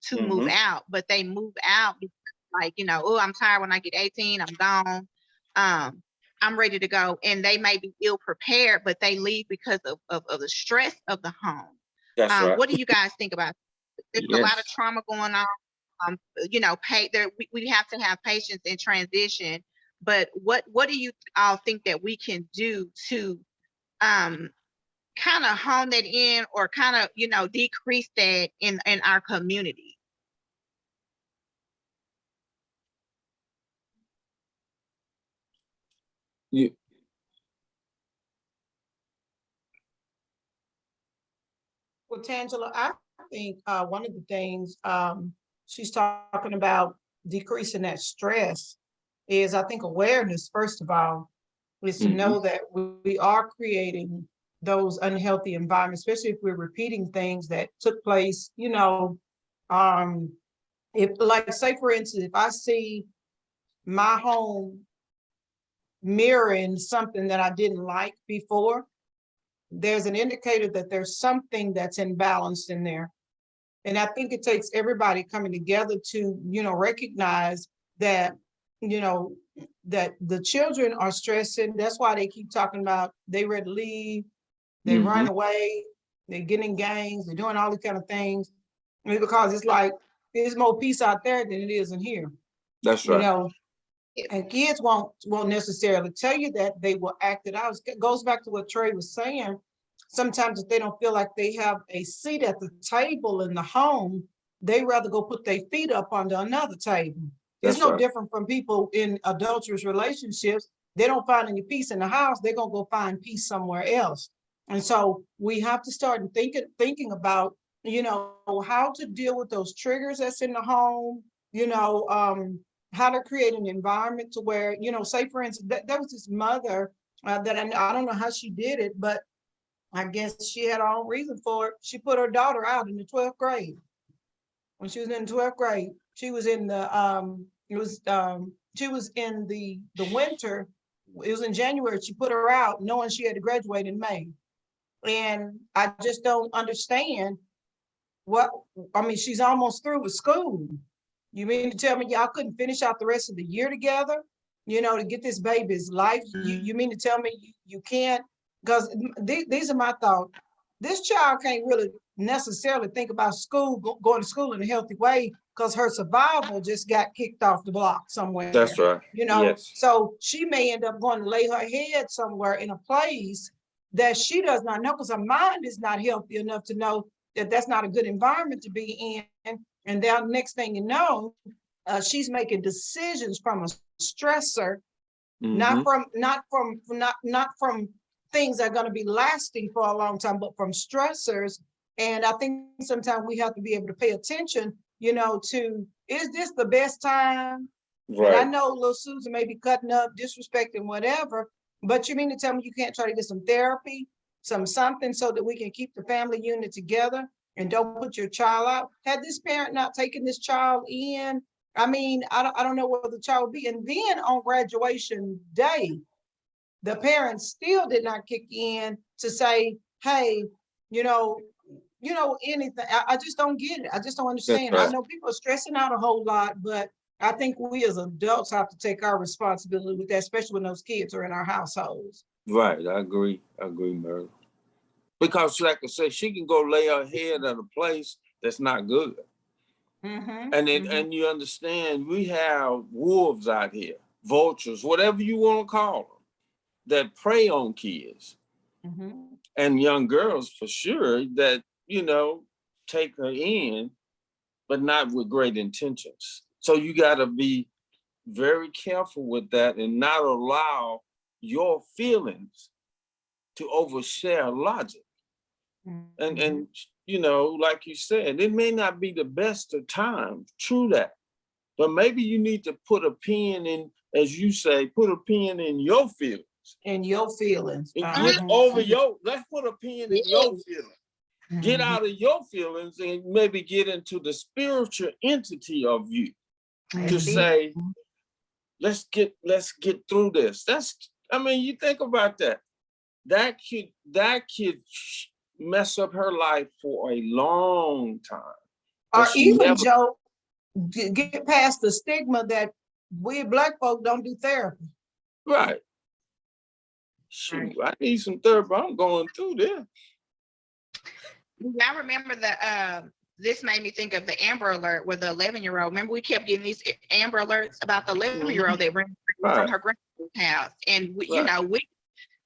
to move out, but they move out because, like, oh, I'm tired. When I get 18, I'm gone. I'm ready to go. And they may be ill prepared, but they leave because of the stress of the home. That's right. What do you guys think about? There's a lot of trauma going on. We have to have patience in transition. But what do you all think that we can do to kind of hone that in, or kind of, decrease that in our community? Well, Tangela, I think one of the things she's talking about decreasing that stress is, I think, awareness, first of all, is to know that we are creating those unhealthy environments, especially if we're repeating things that took place, if, like, say, for instance, if I see my home mirroring something that I didn't like before, there's an indicator that there's something that's imbalanced in there. And I think it takes everybody coming together to, recognize that, that the children are stressing. That's why they keep talking about they ready to leave, they run away, they're getting gangs, they're doing all these kind of things. Because it's like, there's more peace out there than it is in here. That's right. And kids won't necessarily tell you that. They will act it out. It goes back to what Trey was saying. Sometimes if they don't feel like they have a seat at the table in the home, they rather go put their feet up onto another table. It's no different from people in adulterous relationships. They don't find any peace in the house, they're gonna go find peace somewhere else. And so we have to start thinking about, how to deal with those triggers that's in the home, how to create an environment to where, say, for instance, there was this mother that I don't know how she did it, but I guess she had her own reason for it. She put her daughter out in the 12th grade. When she was in the 12th grade, she was in the she was in the winter. It was in January. She put her out knowing she had to graduate in May. And I just don't understand I mean, she's almost through with school. You mean to tell me y'all couldn't finish out the rest of the year together, to get this baby's life? You mean to tell me you can't? Because these are my thoughts. This child can't really necessarily think about school, going to school in a healthy way, because her survival just got kicked off the block somewhere. That's right. Yes. So she may end up going to lay her head somewhere in a place that she does not know, because her mind is not healthy enough to know that that's not a good environment to be in. And then next thing you know, she's making decisions from a stressor, not from things that are going to be lasting for a long time, but from stressors. And I think sometimes we have to be able to pay attention, to, is this the best time? Right. And I know little Susan may be cutting up, disrespecting, whatever, but you mean to tell me you can't try to get some therapy, something so that we can keep the family unit together and don't put your child out? Had this parent not taken this child in, I mean, I don't know where the child would be. And then on graduation day, the parents still did not kick in to say, hey, anything. I just don't get it. I just don't understand. Right. I know people are stressing out a whole lot, but I think we as adults have to take our responsibility with that, especially when those kids are in our households. Right, I agree, Mary. Because like I said, she can go lay her head at a place that's not good. And you understand, we have wolves out here, vultures, whatever you want to call them, that prey on kids and young girls for sure, that, take her in, but not with great intentions. So you got to be very careful with that and not allow your feelings to overshare logic. And like you said, it may not be the best of times, true that, but maybe you need to put a pin in, as you say, put a pin in your feelings. In your feelings. Get over let's put a pin in your feelings. Get out of your feelings and maybe get into the spiritual entity of you to say, let's get through this. You think about that. That could mess up her life for a long time. Or even, Joe, get past the stigma that we Black folk don't do therapy. Right. Shoot, I need some therapy. I'm going through this. I remember this made me think of the Amber Alert with the 11-year-old. Remember, we kept getting these Amber Alerts about the 11-year-old that ran from her grandmother's house. And,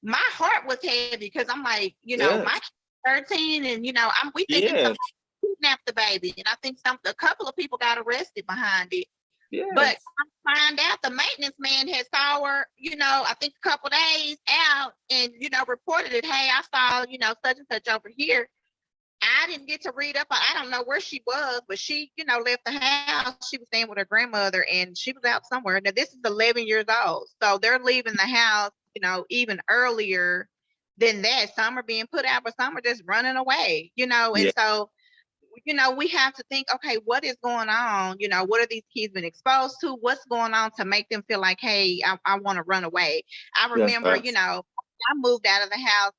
my heart was heavy because I'm like, my kid's 13 and, we thinking somebody kidnapped the baby. And I think a couple of people got arrested behind it. Yes. But I find out the maintenance man had saw her, I think a couple days out and, reported it. Hey, I saw, such and such over here. I didn't get to read up. I don't know where she was, but she, left the house. She was staying with her grandmother and she was out somewhere. Now, this is 11 years old. So they're leaving the house, even earlier than that. Some are being put out, but some are just running away, and so, we have to think, okay, what is going on? What are these kids been exposed to? What's going on to make them feel like, hey, I want to run away? I remember, I moved out of the house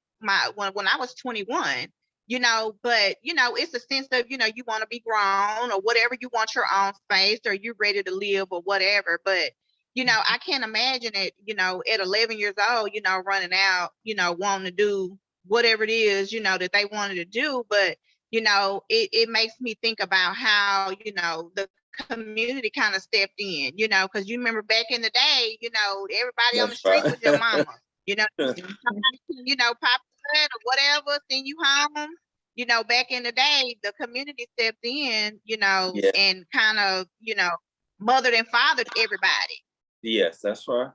when I was 21. But it's a sense of, you want to be grown or whatever, you want your own space or you're ready to live or whatever. But, I can't imagine it, at 11 years old, running out, wanting to do whatever it is, that they wanted to do. But, it makes me think about how, the community kind of stepped in, because you remember back in the day, everybody on the street was your mama, pop or whatever, send you home. Back in the day, the community stepped in, and kind of, mothered and fathered everybody. Yes, that's right.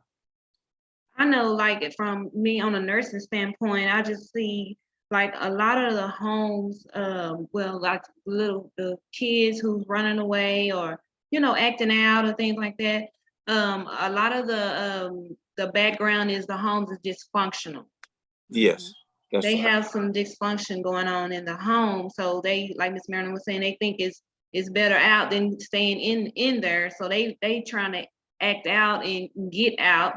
I know, like, from me on a nursing standpoint, I just see, like, a lot of the homes, like the kids who's running away or, acting out or things like that. A lot of the background is the homes is dysfunctional. Yes. That's they right. have some dysfunction going on in the home. So they, like Miss Marilyn was saying, they think it's better out than staying in there. So they trying to act out and get out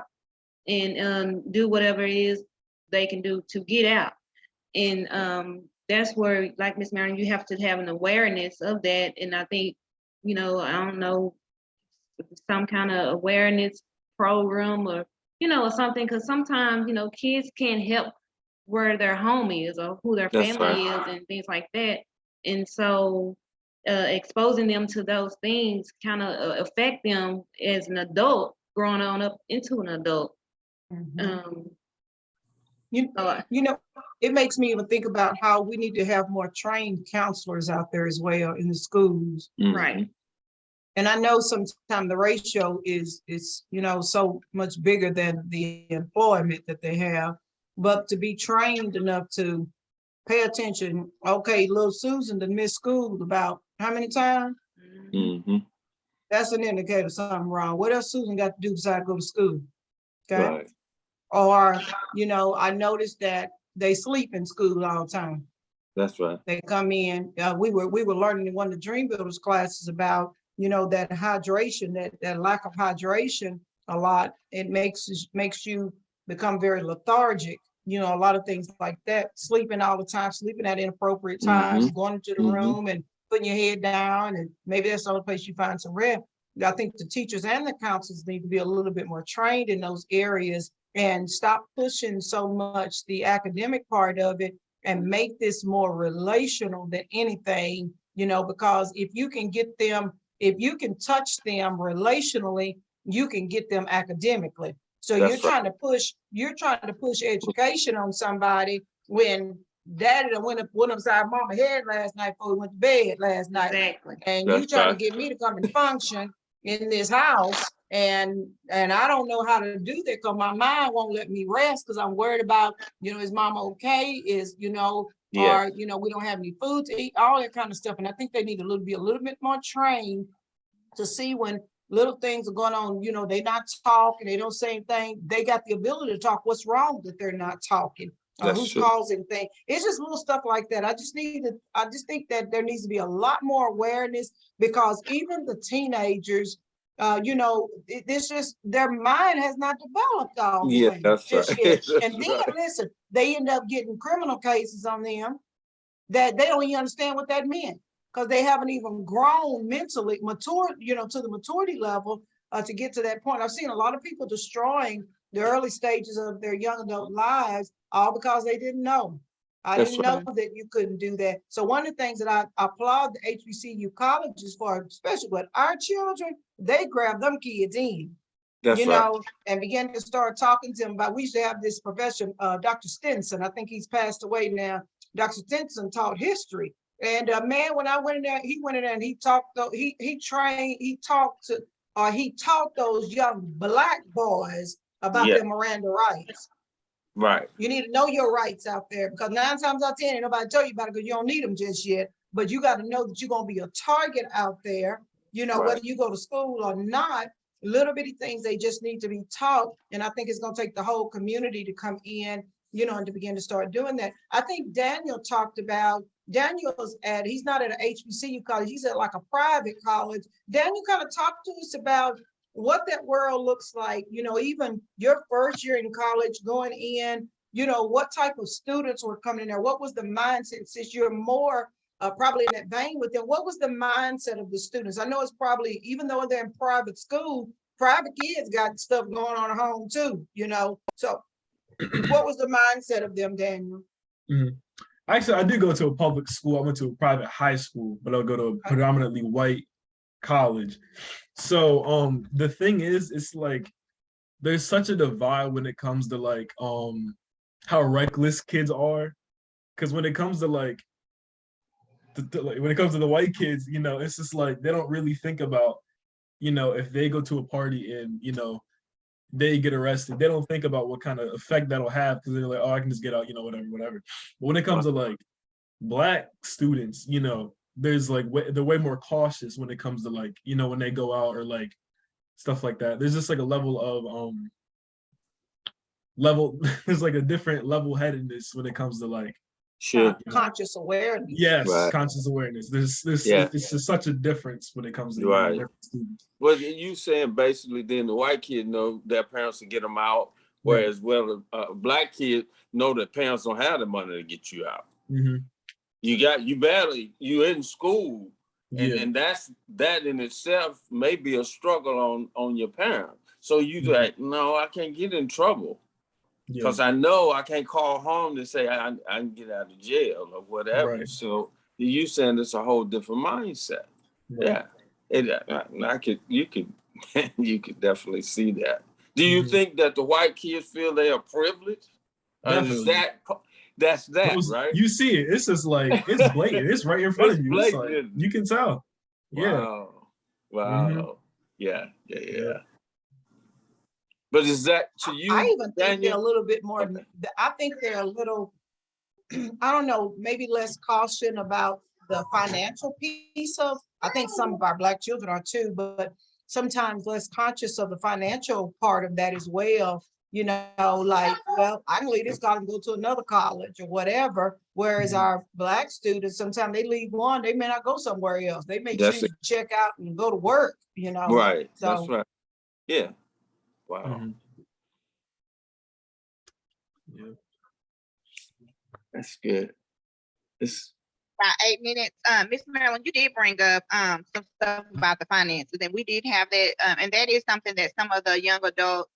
and do whatever it is they can do to get out. And that's where, like Miss Marilyn, you have to have an awareness of that. And I think, I don't know, some kind of awareness program or, or something, because sometimes, kids can't help where their home is or who their That's family right. is and things like that. And so exposing them to those things kind of affect them as an adult, growing on up into an adult. Mhm. So You know, it makes me even think about how we need to have more trained counselors out there as well in the schools. right. And I know sometimes the ratio is so much bigger than the employment that they have, but to be trained enough to pay attention. Okay, little Susan done missed school about how many times? Mm-hmm. That's an indicator something wrong. What else Susan got to do besides go to school? Okay. Right. Or, I noticed that they sleep in school all the time. That's right. They come in, we were learning in one of the Dream Builders classes about, that hydration, that lack of hydration a lot. It makes you become very lethargic, a lot of things like that, sleeping all the time, sleeping at inappropriate times, going into the room and putting your head down, and maybe that's the only place you find some rest. I think the teachers and the counselors need to be a little bit more trained in those areas and stop pushing so much the academic part of it and make this more relational than anything, because if you can touch them relationally, you can get them academically. So That's you're trying to push education on somebody when daddy went upside mama head last night before we went to bed last night. Exactly. And That's you trying right. to get me to come and function in this house. And I don't know how to do that because my mind won't let me rest because I'm worried about, is mama okay? Is, Yeah. or, we don't have any food to eat, all that kind of stuff. And I think they need to be a little bit more trained to see when little things are going on, they not talking, they don't say anything. They got the ability to talk. What's wrong that they're not talking? That's Who's true. causing things? It's just little stuff like that. I just think that there needs to be a lot more awareness because even the teenagers, it's just their mind has not developed all the Yeah, way that's just right. yet. That's And then right. listen, they end up getting criminal cases on them that they don't even understand what that meant because they haven't even grown mentally, mature, to the maturity level to get to that point. I've seen a lot of people destroying the early stages of their young adult lives all because they didn't know. I That's didn't know that you couldn't do that. So one of the things that I applaud the HBCU colleges for, especially with our children, they grab them kids in. That's right. And began to start talking to them about, we used to have this professor, Dr. Stinson, I think he's passed away now. Dr. Stinson taught history. And man, when I went in there, he went in there and he taught those young Black boys about their Miranda rights. Right. You need to know your rights out there because 9 times out of 10, ain't nobody tell you about it because you don't need them just yet. But you got to know that you're going to be a target out there, whether you go to school or not. Little bitty things, they just need to be taught. And I think it's going to take the whole community to come in, and to begin to start doing that. I think Daniel's he's not at an HBCU college, he's at like a private college. Daniel kind of talked to us about what that world looks like, even your first year in college going in, what type of students were coming in there? What was the mindset, since you're more probably in that vein with them? What was the mindset of the students? I know it's probably, even though they're in private school, private kids got stuff going on at home too, So what was the mindset of them, Daniel? Mhm. Actually, I did go to a public school. I went to a private high school, but I'll go to a predominantly white college. So the thing is, it's like there's such a divide when it comes to like how reckless kids are. Because when it comes to like when it comes to the white kids, it's just like they don't really think about, if they go to a party and they get arrested, they don't think about what kind of effect that'll have because they're like, oh, I can just get out, whatever. But when it comes to like Black students, there's like they're way more cautious when it comes to like, when they go out or like stuff like that. There's just like a level of level. There's like a different level-headedness when it comes to like, Sure. Conscious awareness. yes, Right. conscious awareness. There's Yeah. it's just such a difference when it comes to Right. different students. Well, you saying basically then the white kid know their parents to get them out, whereas a black kid know that parents don't have the money to get you out. Mm-hmm. You in school, Yeah. and that in itself may be a struggle on your parents. So you like, no, I can't get in trouble because I know I can't call home to say I can get out of jail or whatever. Right. So you saying it's a whole different mindset. Right. Yeah, you could definitely see that. Do you think that the white kids feel they are privileged? Definitely. That's right? You see it. It's just like, it's blatant. It's right in front It's of you. It's blatant, like, isn't it? you can tell. Yeah. Wow. Yeah. But is that to you, I even think they're a Daniel? little bit more, I think they're a little, I don't know, maybe less caution about the financial piece of, I think some of our Black children are too, but sometimes less conscious of the financial part of that as well. You know, like, well, I can leave this college and go to another college or whatever. Whereas our Black students, sometimes they leave one, they may not go somewhere else. They may choose to check out and go to work, you know. Right. So, That's right. Yeah. Wow. Mm-hmm. Yeah. That's good. It's About 8 minutes. Miss Marilyn, you did bring up some stuff about the finances, and we did have that, and that is something that some of the young adults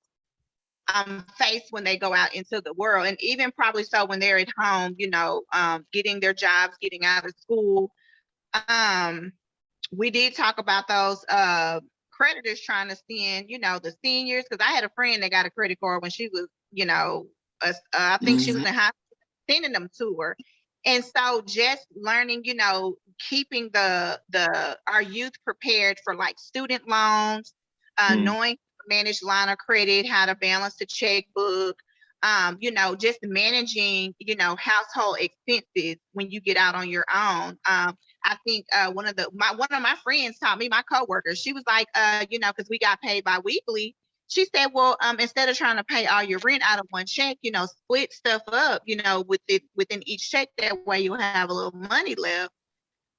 face when they go out into the world, and even probably so when they're at home, you know, getting their jobs, getting out of school. We did talk about those creditors trying to send, you know, the seniors, because I had a friend that got a credit card when she was, you know, I think she was in high school, sending them to her. And so just learning, you know, keeping our youth prepared for like student loans, knowing manage line of credit, how to balance the checkbook, you know, just managing, you know, household expenses when you get out on your own. I think one of my friends taught me, my coworker, she was like, you know, because we got paid bi-weekly. She said, well, instead of trying to pay all your rent out of one check, you know, split stuff up, you know, within each check. That way you'll have a little money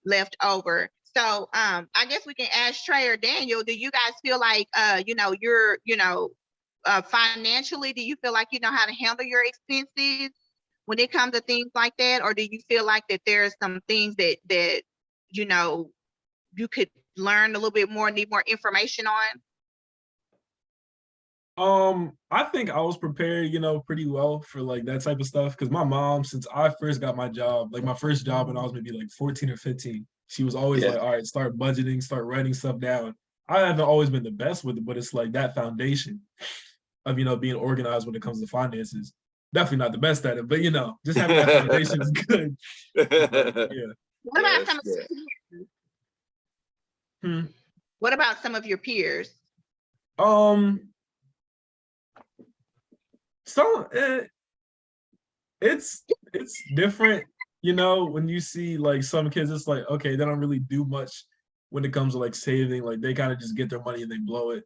left over. So I guess we can ask Trey or Daniel, do you guys feel like, you know, you're, you know, financially, do you feel like you know how to handle your expenses when it comes to things like that? Or do you feel like that there's some things that, you know, you could learn a little bit more, need more information on? I think I was prepared, you know, pretty well for like that type of stuff. Cause my mom, since I first got my job, like my first job when I was maybe like 14 or 15, she was always like, all right, start budgeting, start writing stuff down. I haven't always been the best with it, but it's like that foundation of, you know, being organized when it comes to finances. Definitely not the best at it, but you know, just having that foundation is good. Yeah. What about some of your peers? What about some of your peers? So it's different, you know, when you see like some kids, it's like, okay, they don't really do much when it comes to like saving, like they kind of just get their money and they blow it.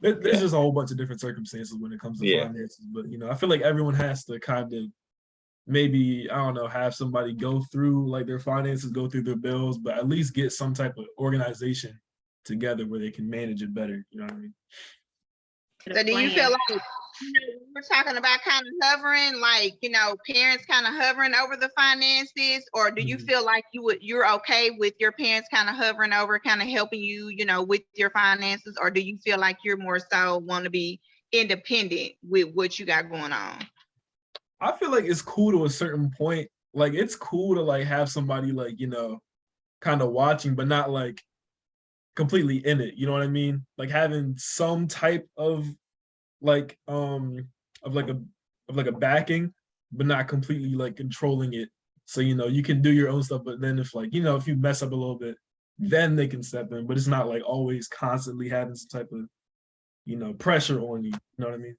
There's just a whole bunch of different circumstances when it comes to finances, but you know, I feel like everyone has to kind of maybe, I don't know, have somebody go through like their finances, go through their bills, but at least get some type of organization together where they can manage it better. You know what I mean? So do you feel like, you know, we're talking about kind of hovering, like, you know, parents kind of hovering over the finances, or do you feel like you're okay with your parents kind of hovering over, kind of helping you, you know, with your finances, or do you feel like you're more so want to be independent with what you got going on? I feel like it's cool to a certain point. Like it's cool to like have somebody like, you know, kind of watching, but not like completely in it. You know what I mean? Like having some type of like of like a backing, but not completely like controlling it. So you know you can do your own stuff, but then if like, you know, if you mess up a little bit, then they can step in. But it's not like always constantly having some type of, you know, pressure on you. You know what I mean?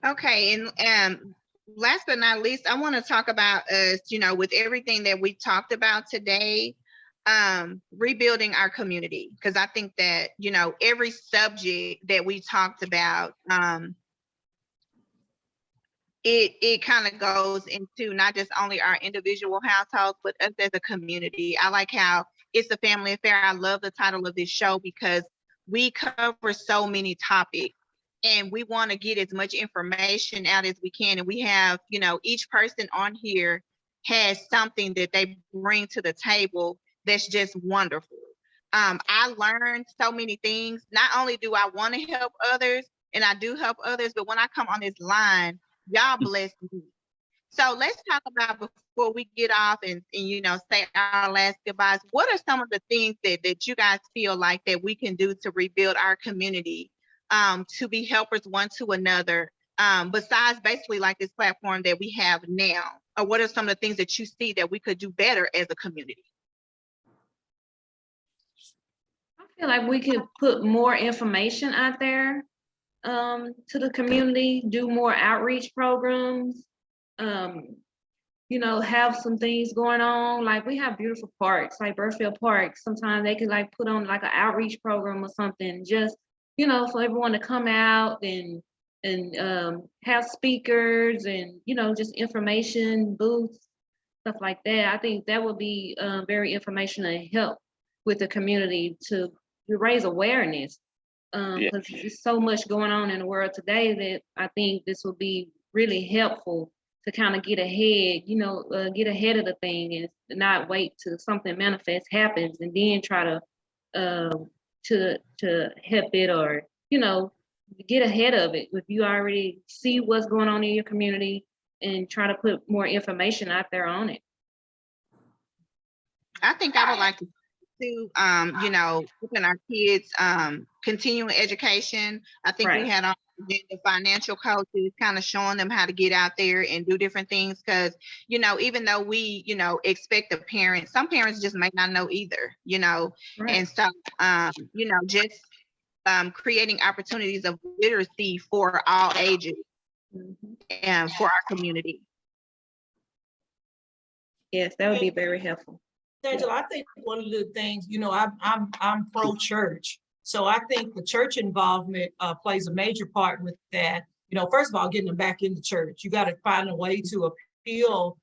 Okay, and last but not least, I want to talk about us, you know, with everything that we talked about today. rebuilding our community, because I think that, you know, every subject that we talked about, it kind of goes into not just only our individual households, but us as a community. I like how it's a family affair. I love the title of this show because we cover so many topics and we want to get as much information out as we can. And we have, you know, each person on here has something that they bring to the table that's just wonderful. I learned so many things. Not only do I want to help others, and I do help others, but when I come on this line, y'all bless me. So let's talk about, before we get off and you know, say our last goodbyes, what are some of the things that you guys feel like that we can do to rebuild our community, to be helpers one to another, besides basically like this platform that we have now? Or what are some of the things that you see that we could do better as a community? I feel like we could put more information out there to the community, do more outreach programs, you know, have some things going on. Like we have beautiful parks, like Burfield Park. Sometimes they could like put on like an outreach program or something, just, you know, for everyone to come out and have speakers and, you know, just information booths, stuff like that. I think that would be very informational and help with the community to raise awareness. Because there's so much going on in the world today that I think this will be really helpful to kind of get ahead, you know, get ahead of the thing and not wait till something manifest happens and then try to help it, or, you know, get ahead of it. If you already see what's going on in your community and try to put more information out there on it. I think I would like to you know, keeping our kids continuing education. I think we had on the financial coaches, kind of showing them how to get out there and do different things, because, you know, even though we, you know, expect the parents, some parents just may not know either, you know. And so you know, just creating opportunities of literacy for all ages and for our community. Yes, that would be very helpful. Angela, I think one of the things, you know, I'm pro-church. So I think the church involvement plays a major part with that. You know, first of all, getting them back in the church. You got to find a way to appeal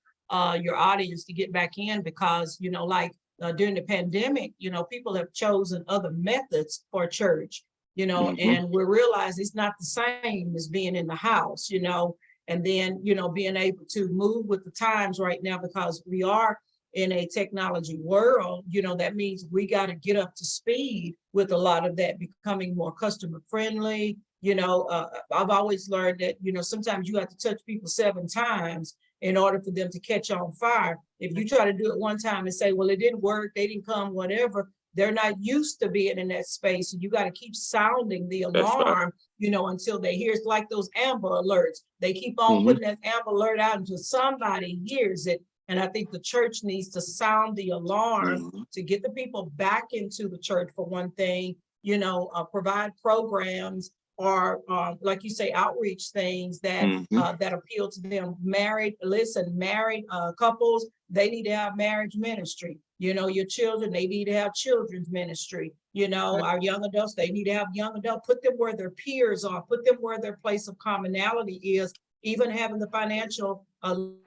your audience to get back in, because, you know, like during the pandemic, you know, people have chosen other methods for church, you know, and we realize it's not the same as being in the house, you know, and then, you know, being able to move with the times right now, because we are in a technology world, you know, that means we got to get up to speed with a lot of that, becoming more customer friendly. You know, I've always learned that, you know, sometimes you have to touch people 7 times in order for them to catch on fire. If you try to do it one time and say, well, it didn't work, they didn't come, whatever, they're not used to being in that space. And you got to keep sounding the alarm, you know, until they hear. It's like those Amber Alerts. They keep on putting that Amber Alert out until somebody hears it. And I think the church needs to sound the alarm to get the people back into the church, for one thing, you know, provide programs or like you say, outreach things that that appeal to them. Married couples, they need to have marriage ministry. You know, your children, they need to have children's ministry. You know, our young adults, they need to have young adult. Put them where their peers are, put them where their place of commonality is. Even having the financial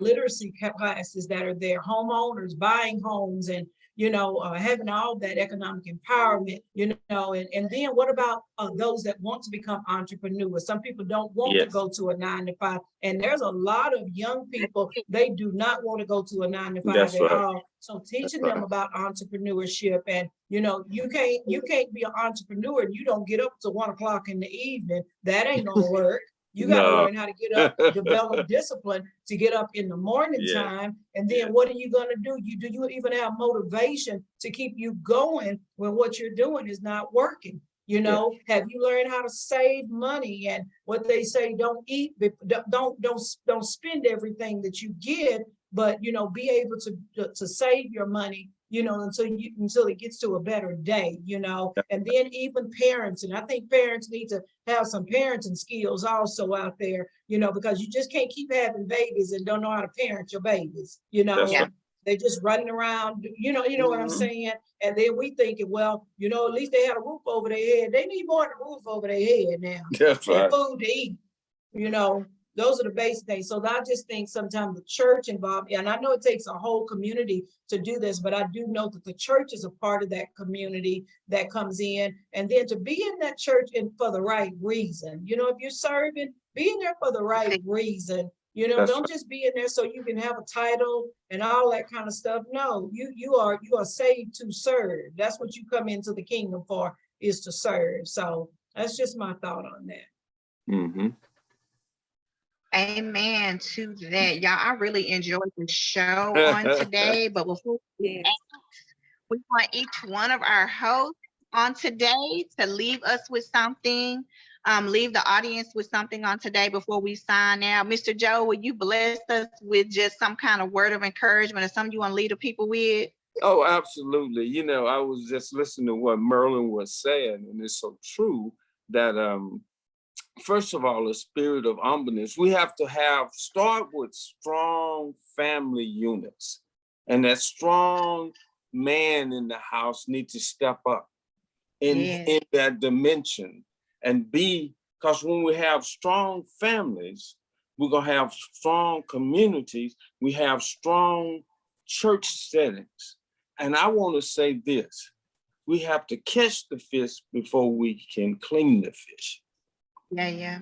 literacy classes that are there, homeowners, buying homes, and, you know, having all that economic empowerment, you know, and then what about those that want to become entrepreneurs? Some people don't want to go to a 9-to-5, and there's a lot of young people, they do not want to go to a 9-to-5 at all. So teaching them about entrepreneurship, and, you know, you can't be an entrepreneur and you don't get up to 1 o'clock in the evening. That ain't gonna work. You got to learn how to get up, develop discipline to get up in the morning time. And then what are you going to do? Do you even have motivation to keep you going when what you're doing is not working? You know, have you learned how to save money? And what they say, don't spend everything that you get, but, you know, be able to save your money, you know, until it gets to a better day, you know. And then even parents, and I think parents need to have some parenting skills also out there, you know, because you just can't keep having babies and don't know how to parent your babies, you know. They're just running around, you know what I'm saying? And then we thinking, well, at least they had a roof over their head. They need more than a roof over their head now. That's And right. food to eat, those are the basic things. So I just think sometimes the church involved, and I know it takes a whole community to do this, but I do know that the church is a part of that community that comes in. And then to be in that church and for the right reason, if you're serving, be in there for the right reason. That's Don't just be in there so you can have a title and all that kind of stuff. No, you are saved to serve. That's what you come into the kingdom for, is to serve. So that's just my thought on that. Mm-hmm. Amen to that. Y'all, I really enjoyed the show on today. But before we want each one of our hosts on today to leave us with something, leave the audience with something on today before we sign out. Mr. Joe, will you bless us with just some kind of word of encouragement or something you want to leave the people with? Oh, absolutely. I was just listening to what Merlin was saying, and it's so true that first of all, a spirit of humbleness. We have to start with strong family units, and that strong man in the house needs to step up in that dimension and because when we have strong families, we're going to have strong communities. We have strong church settings. And I want to say this, we have to catch the fish before we can clean the fish. Yeah.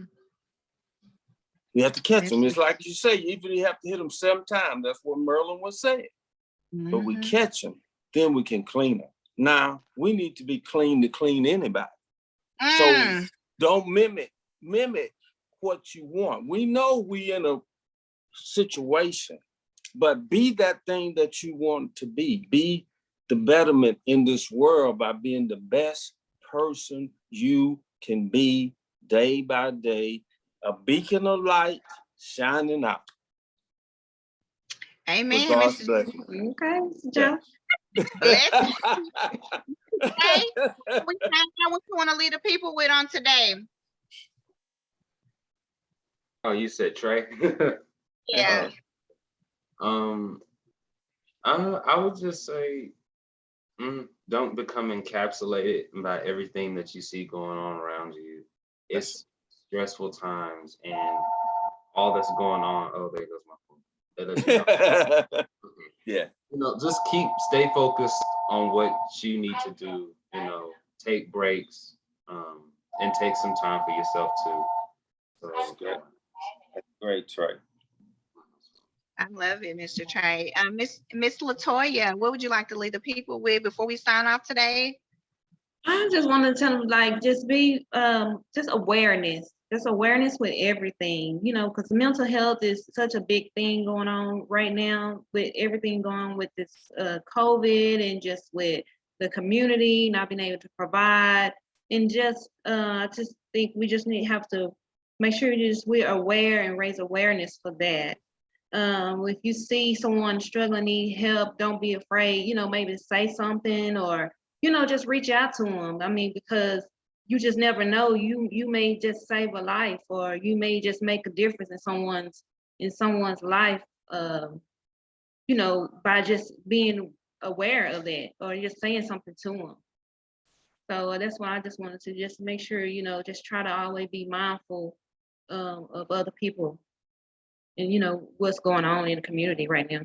You have to catch them. It's like you say, even you have to hit them 7 times. That's what Merlin was saying. But we catch them, then we can clean them. Now, we need to be clean to clean anybody. So don't mimic what you want. We know we in a situation, but be that thing that you want to be. Be the betterment in this world by being the best person you can be day by day, a beacon of light shining out. Amen. God's blessing. Okay, Joe. Bless. Hey, what you want to lead the people with on today? Oh, you said Trey? Yeah. I would just say, don't become encapsulated by everything that you see going on around you. It's stressful times and all that's going on. Oh, there goes my phone. Yeah. Just stay focused on what you need to do. Take breaks, and take some time for yourself too. So, Great, Trey. I love it, Mr. Trey. Miss Latoya, what would you like to leave the people with before we sign off today? I just want to tell them, just be, just awareness with everything, because mental health is such a big thing going on right now with everything going on with this COVID and just with the community not being able to provide. And I just think we just have to make sure we're aware and raise awareness for that. If you see someone struggling, need help, don't be afraid, maybe say something or, just reach out to them. I mean, because you just never know. You may just save a life, or you may just make a difference in someone's life, by just being aware of that or just saying something to them. So that's why I just wanted to just make sure, just try to always be mindful of other people and what's going on in the community right now.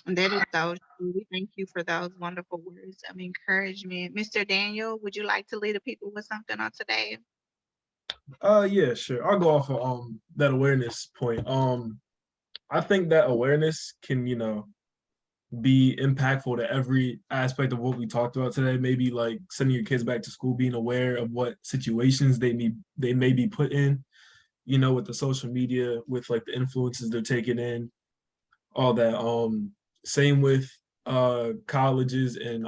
That is so true. We thank you for those wonderful words of encouragement. Mr. Daniel, would you like to lead the people with something on today? Yeah, sure. I'll go off of that awareness point. I think that awareness can, be impactful to every aspect of what we talked about today. Maybe like sending your kids back to school, being aware of what situations they may be put in, with the social media, with like the influences they're taking in, all that. Same with colleges and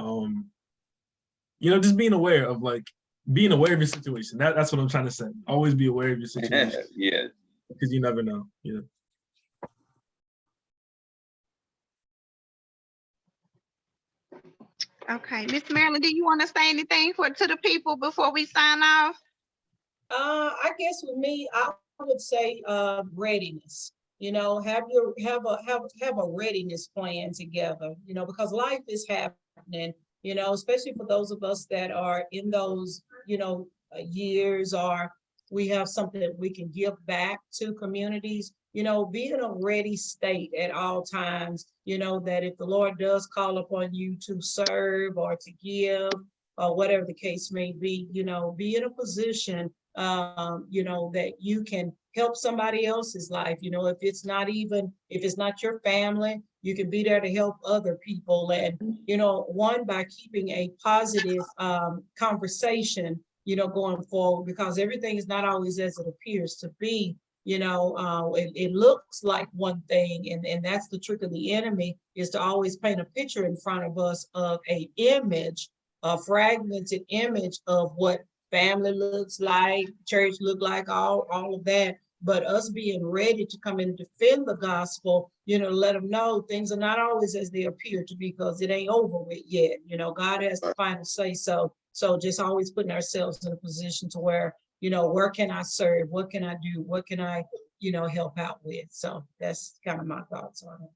just being aware of your situation. That's what I'm trying to say. Always be aware of your situation. Yeah. Because you never know. Okay, Miss Marilyn, do you want to say anything to the people before we sign off? I guess with me, I would say readiness. have a readiness plan together, because life is happening, especially for those of us that are in those, years, or we have something that we can give back to communities, be in a ready state at all times, that if the Lord does call upon you to serve or to give, or whatever the case may be, be in a position, that you can help somebody else's life. If it's not your family, you can be there to help other people. And, one, by keeping a positive conversation, going forward, because everything is not always as it appears to be. It looks like one thing, and that's the trick of the enemy, is to always paint a picture in front of us of a fragmented image of what family looks like, church look like, all of that. But us being ready to come in and defend the gospel, let them know things are not always as they appear to be, because it ain't over with yet. God has the final say. So just always putting ourselves in a position to where, where can I serve? What can I do? What can I, help out with? So that's kind of my thoughts on it.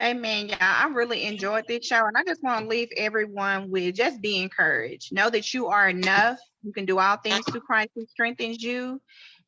Amen. Yeah, I really enjoyed this show, and I just want to leave everyone with just be encouraged. Know that you are enough. You can do all things through Christ who strengthens you,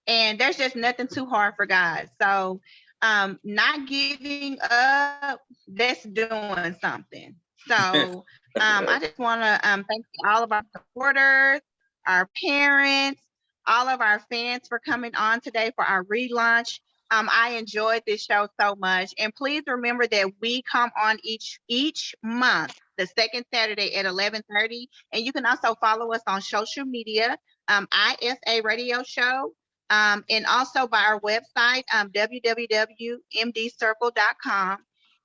and there's just nothing too hard for God. So, not giving up, that's doing something. So, I just want to thank all of our supporters, our parents, all of our fans for coming on today for our relaunch. I enjoyed this show so much. And please remember that we come on each month, the second Saturday at 11:30. And you can also follow us on social media, ISA Radio Show, and also by our website, www.mdcircle.com.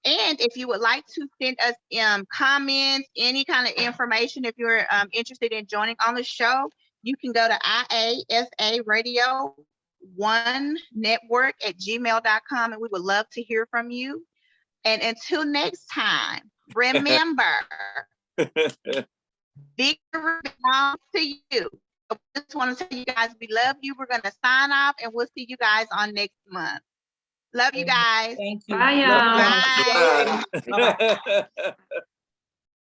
And if you would like to send us comments, any kind of information, if you're interested in joining on the show, you can go to IASA Radio One Network at gmail.com, and we would love to hear from you. And until next time, remember, victory belongs to you. I just want to tell you guys we love you. We're going to sign off, and we'll see you guys on next month. Love you guys. Thank you. Bye, y'all. Bye. Bye. Bye.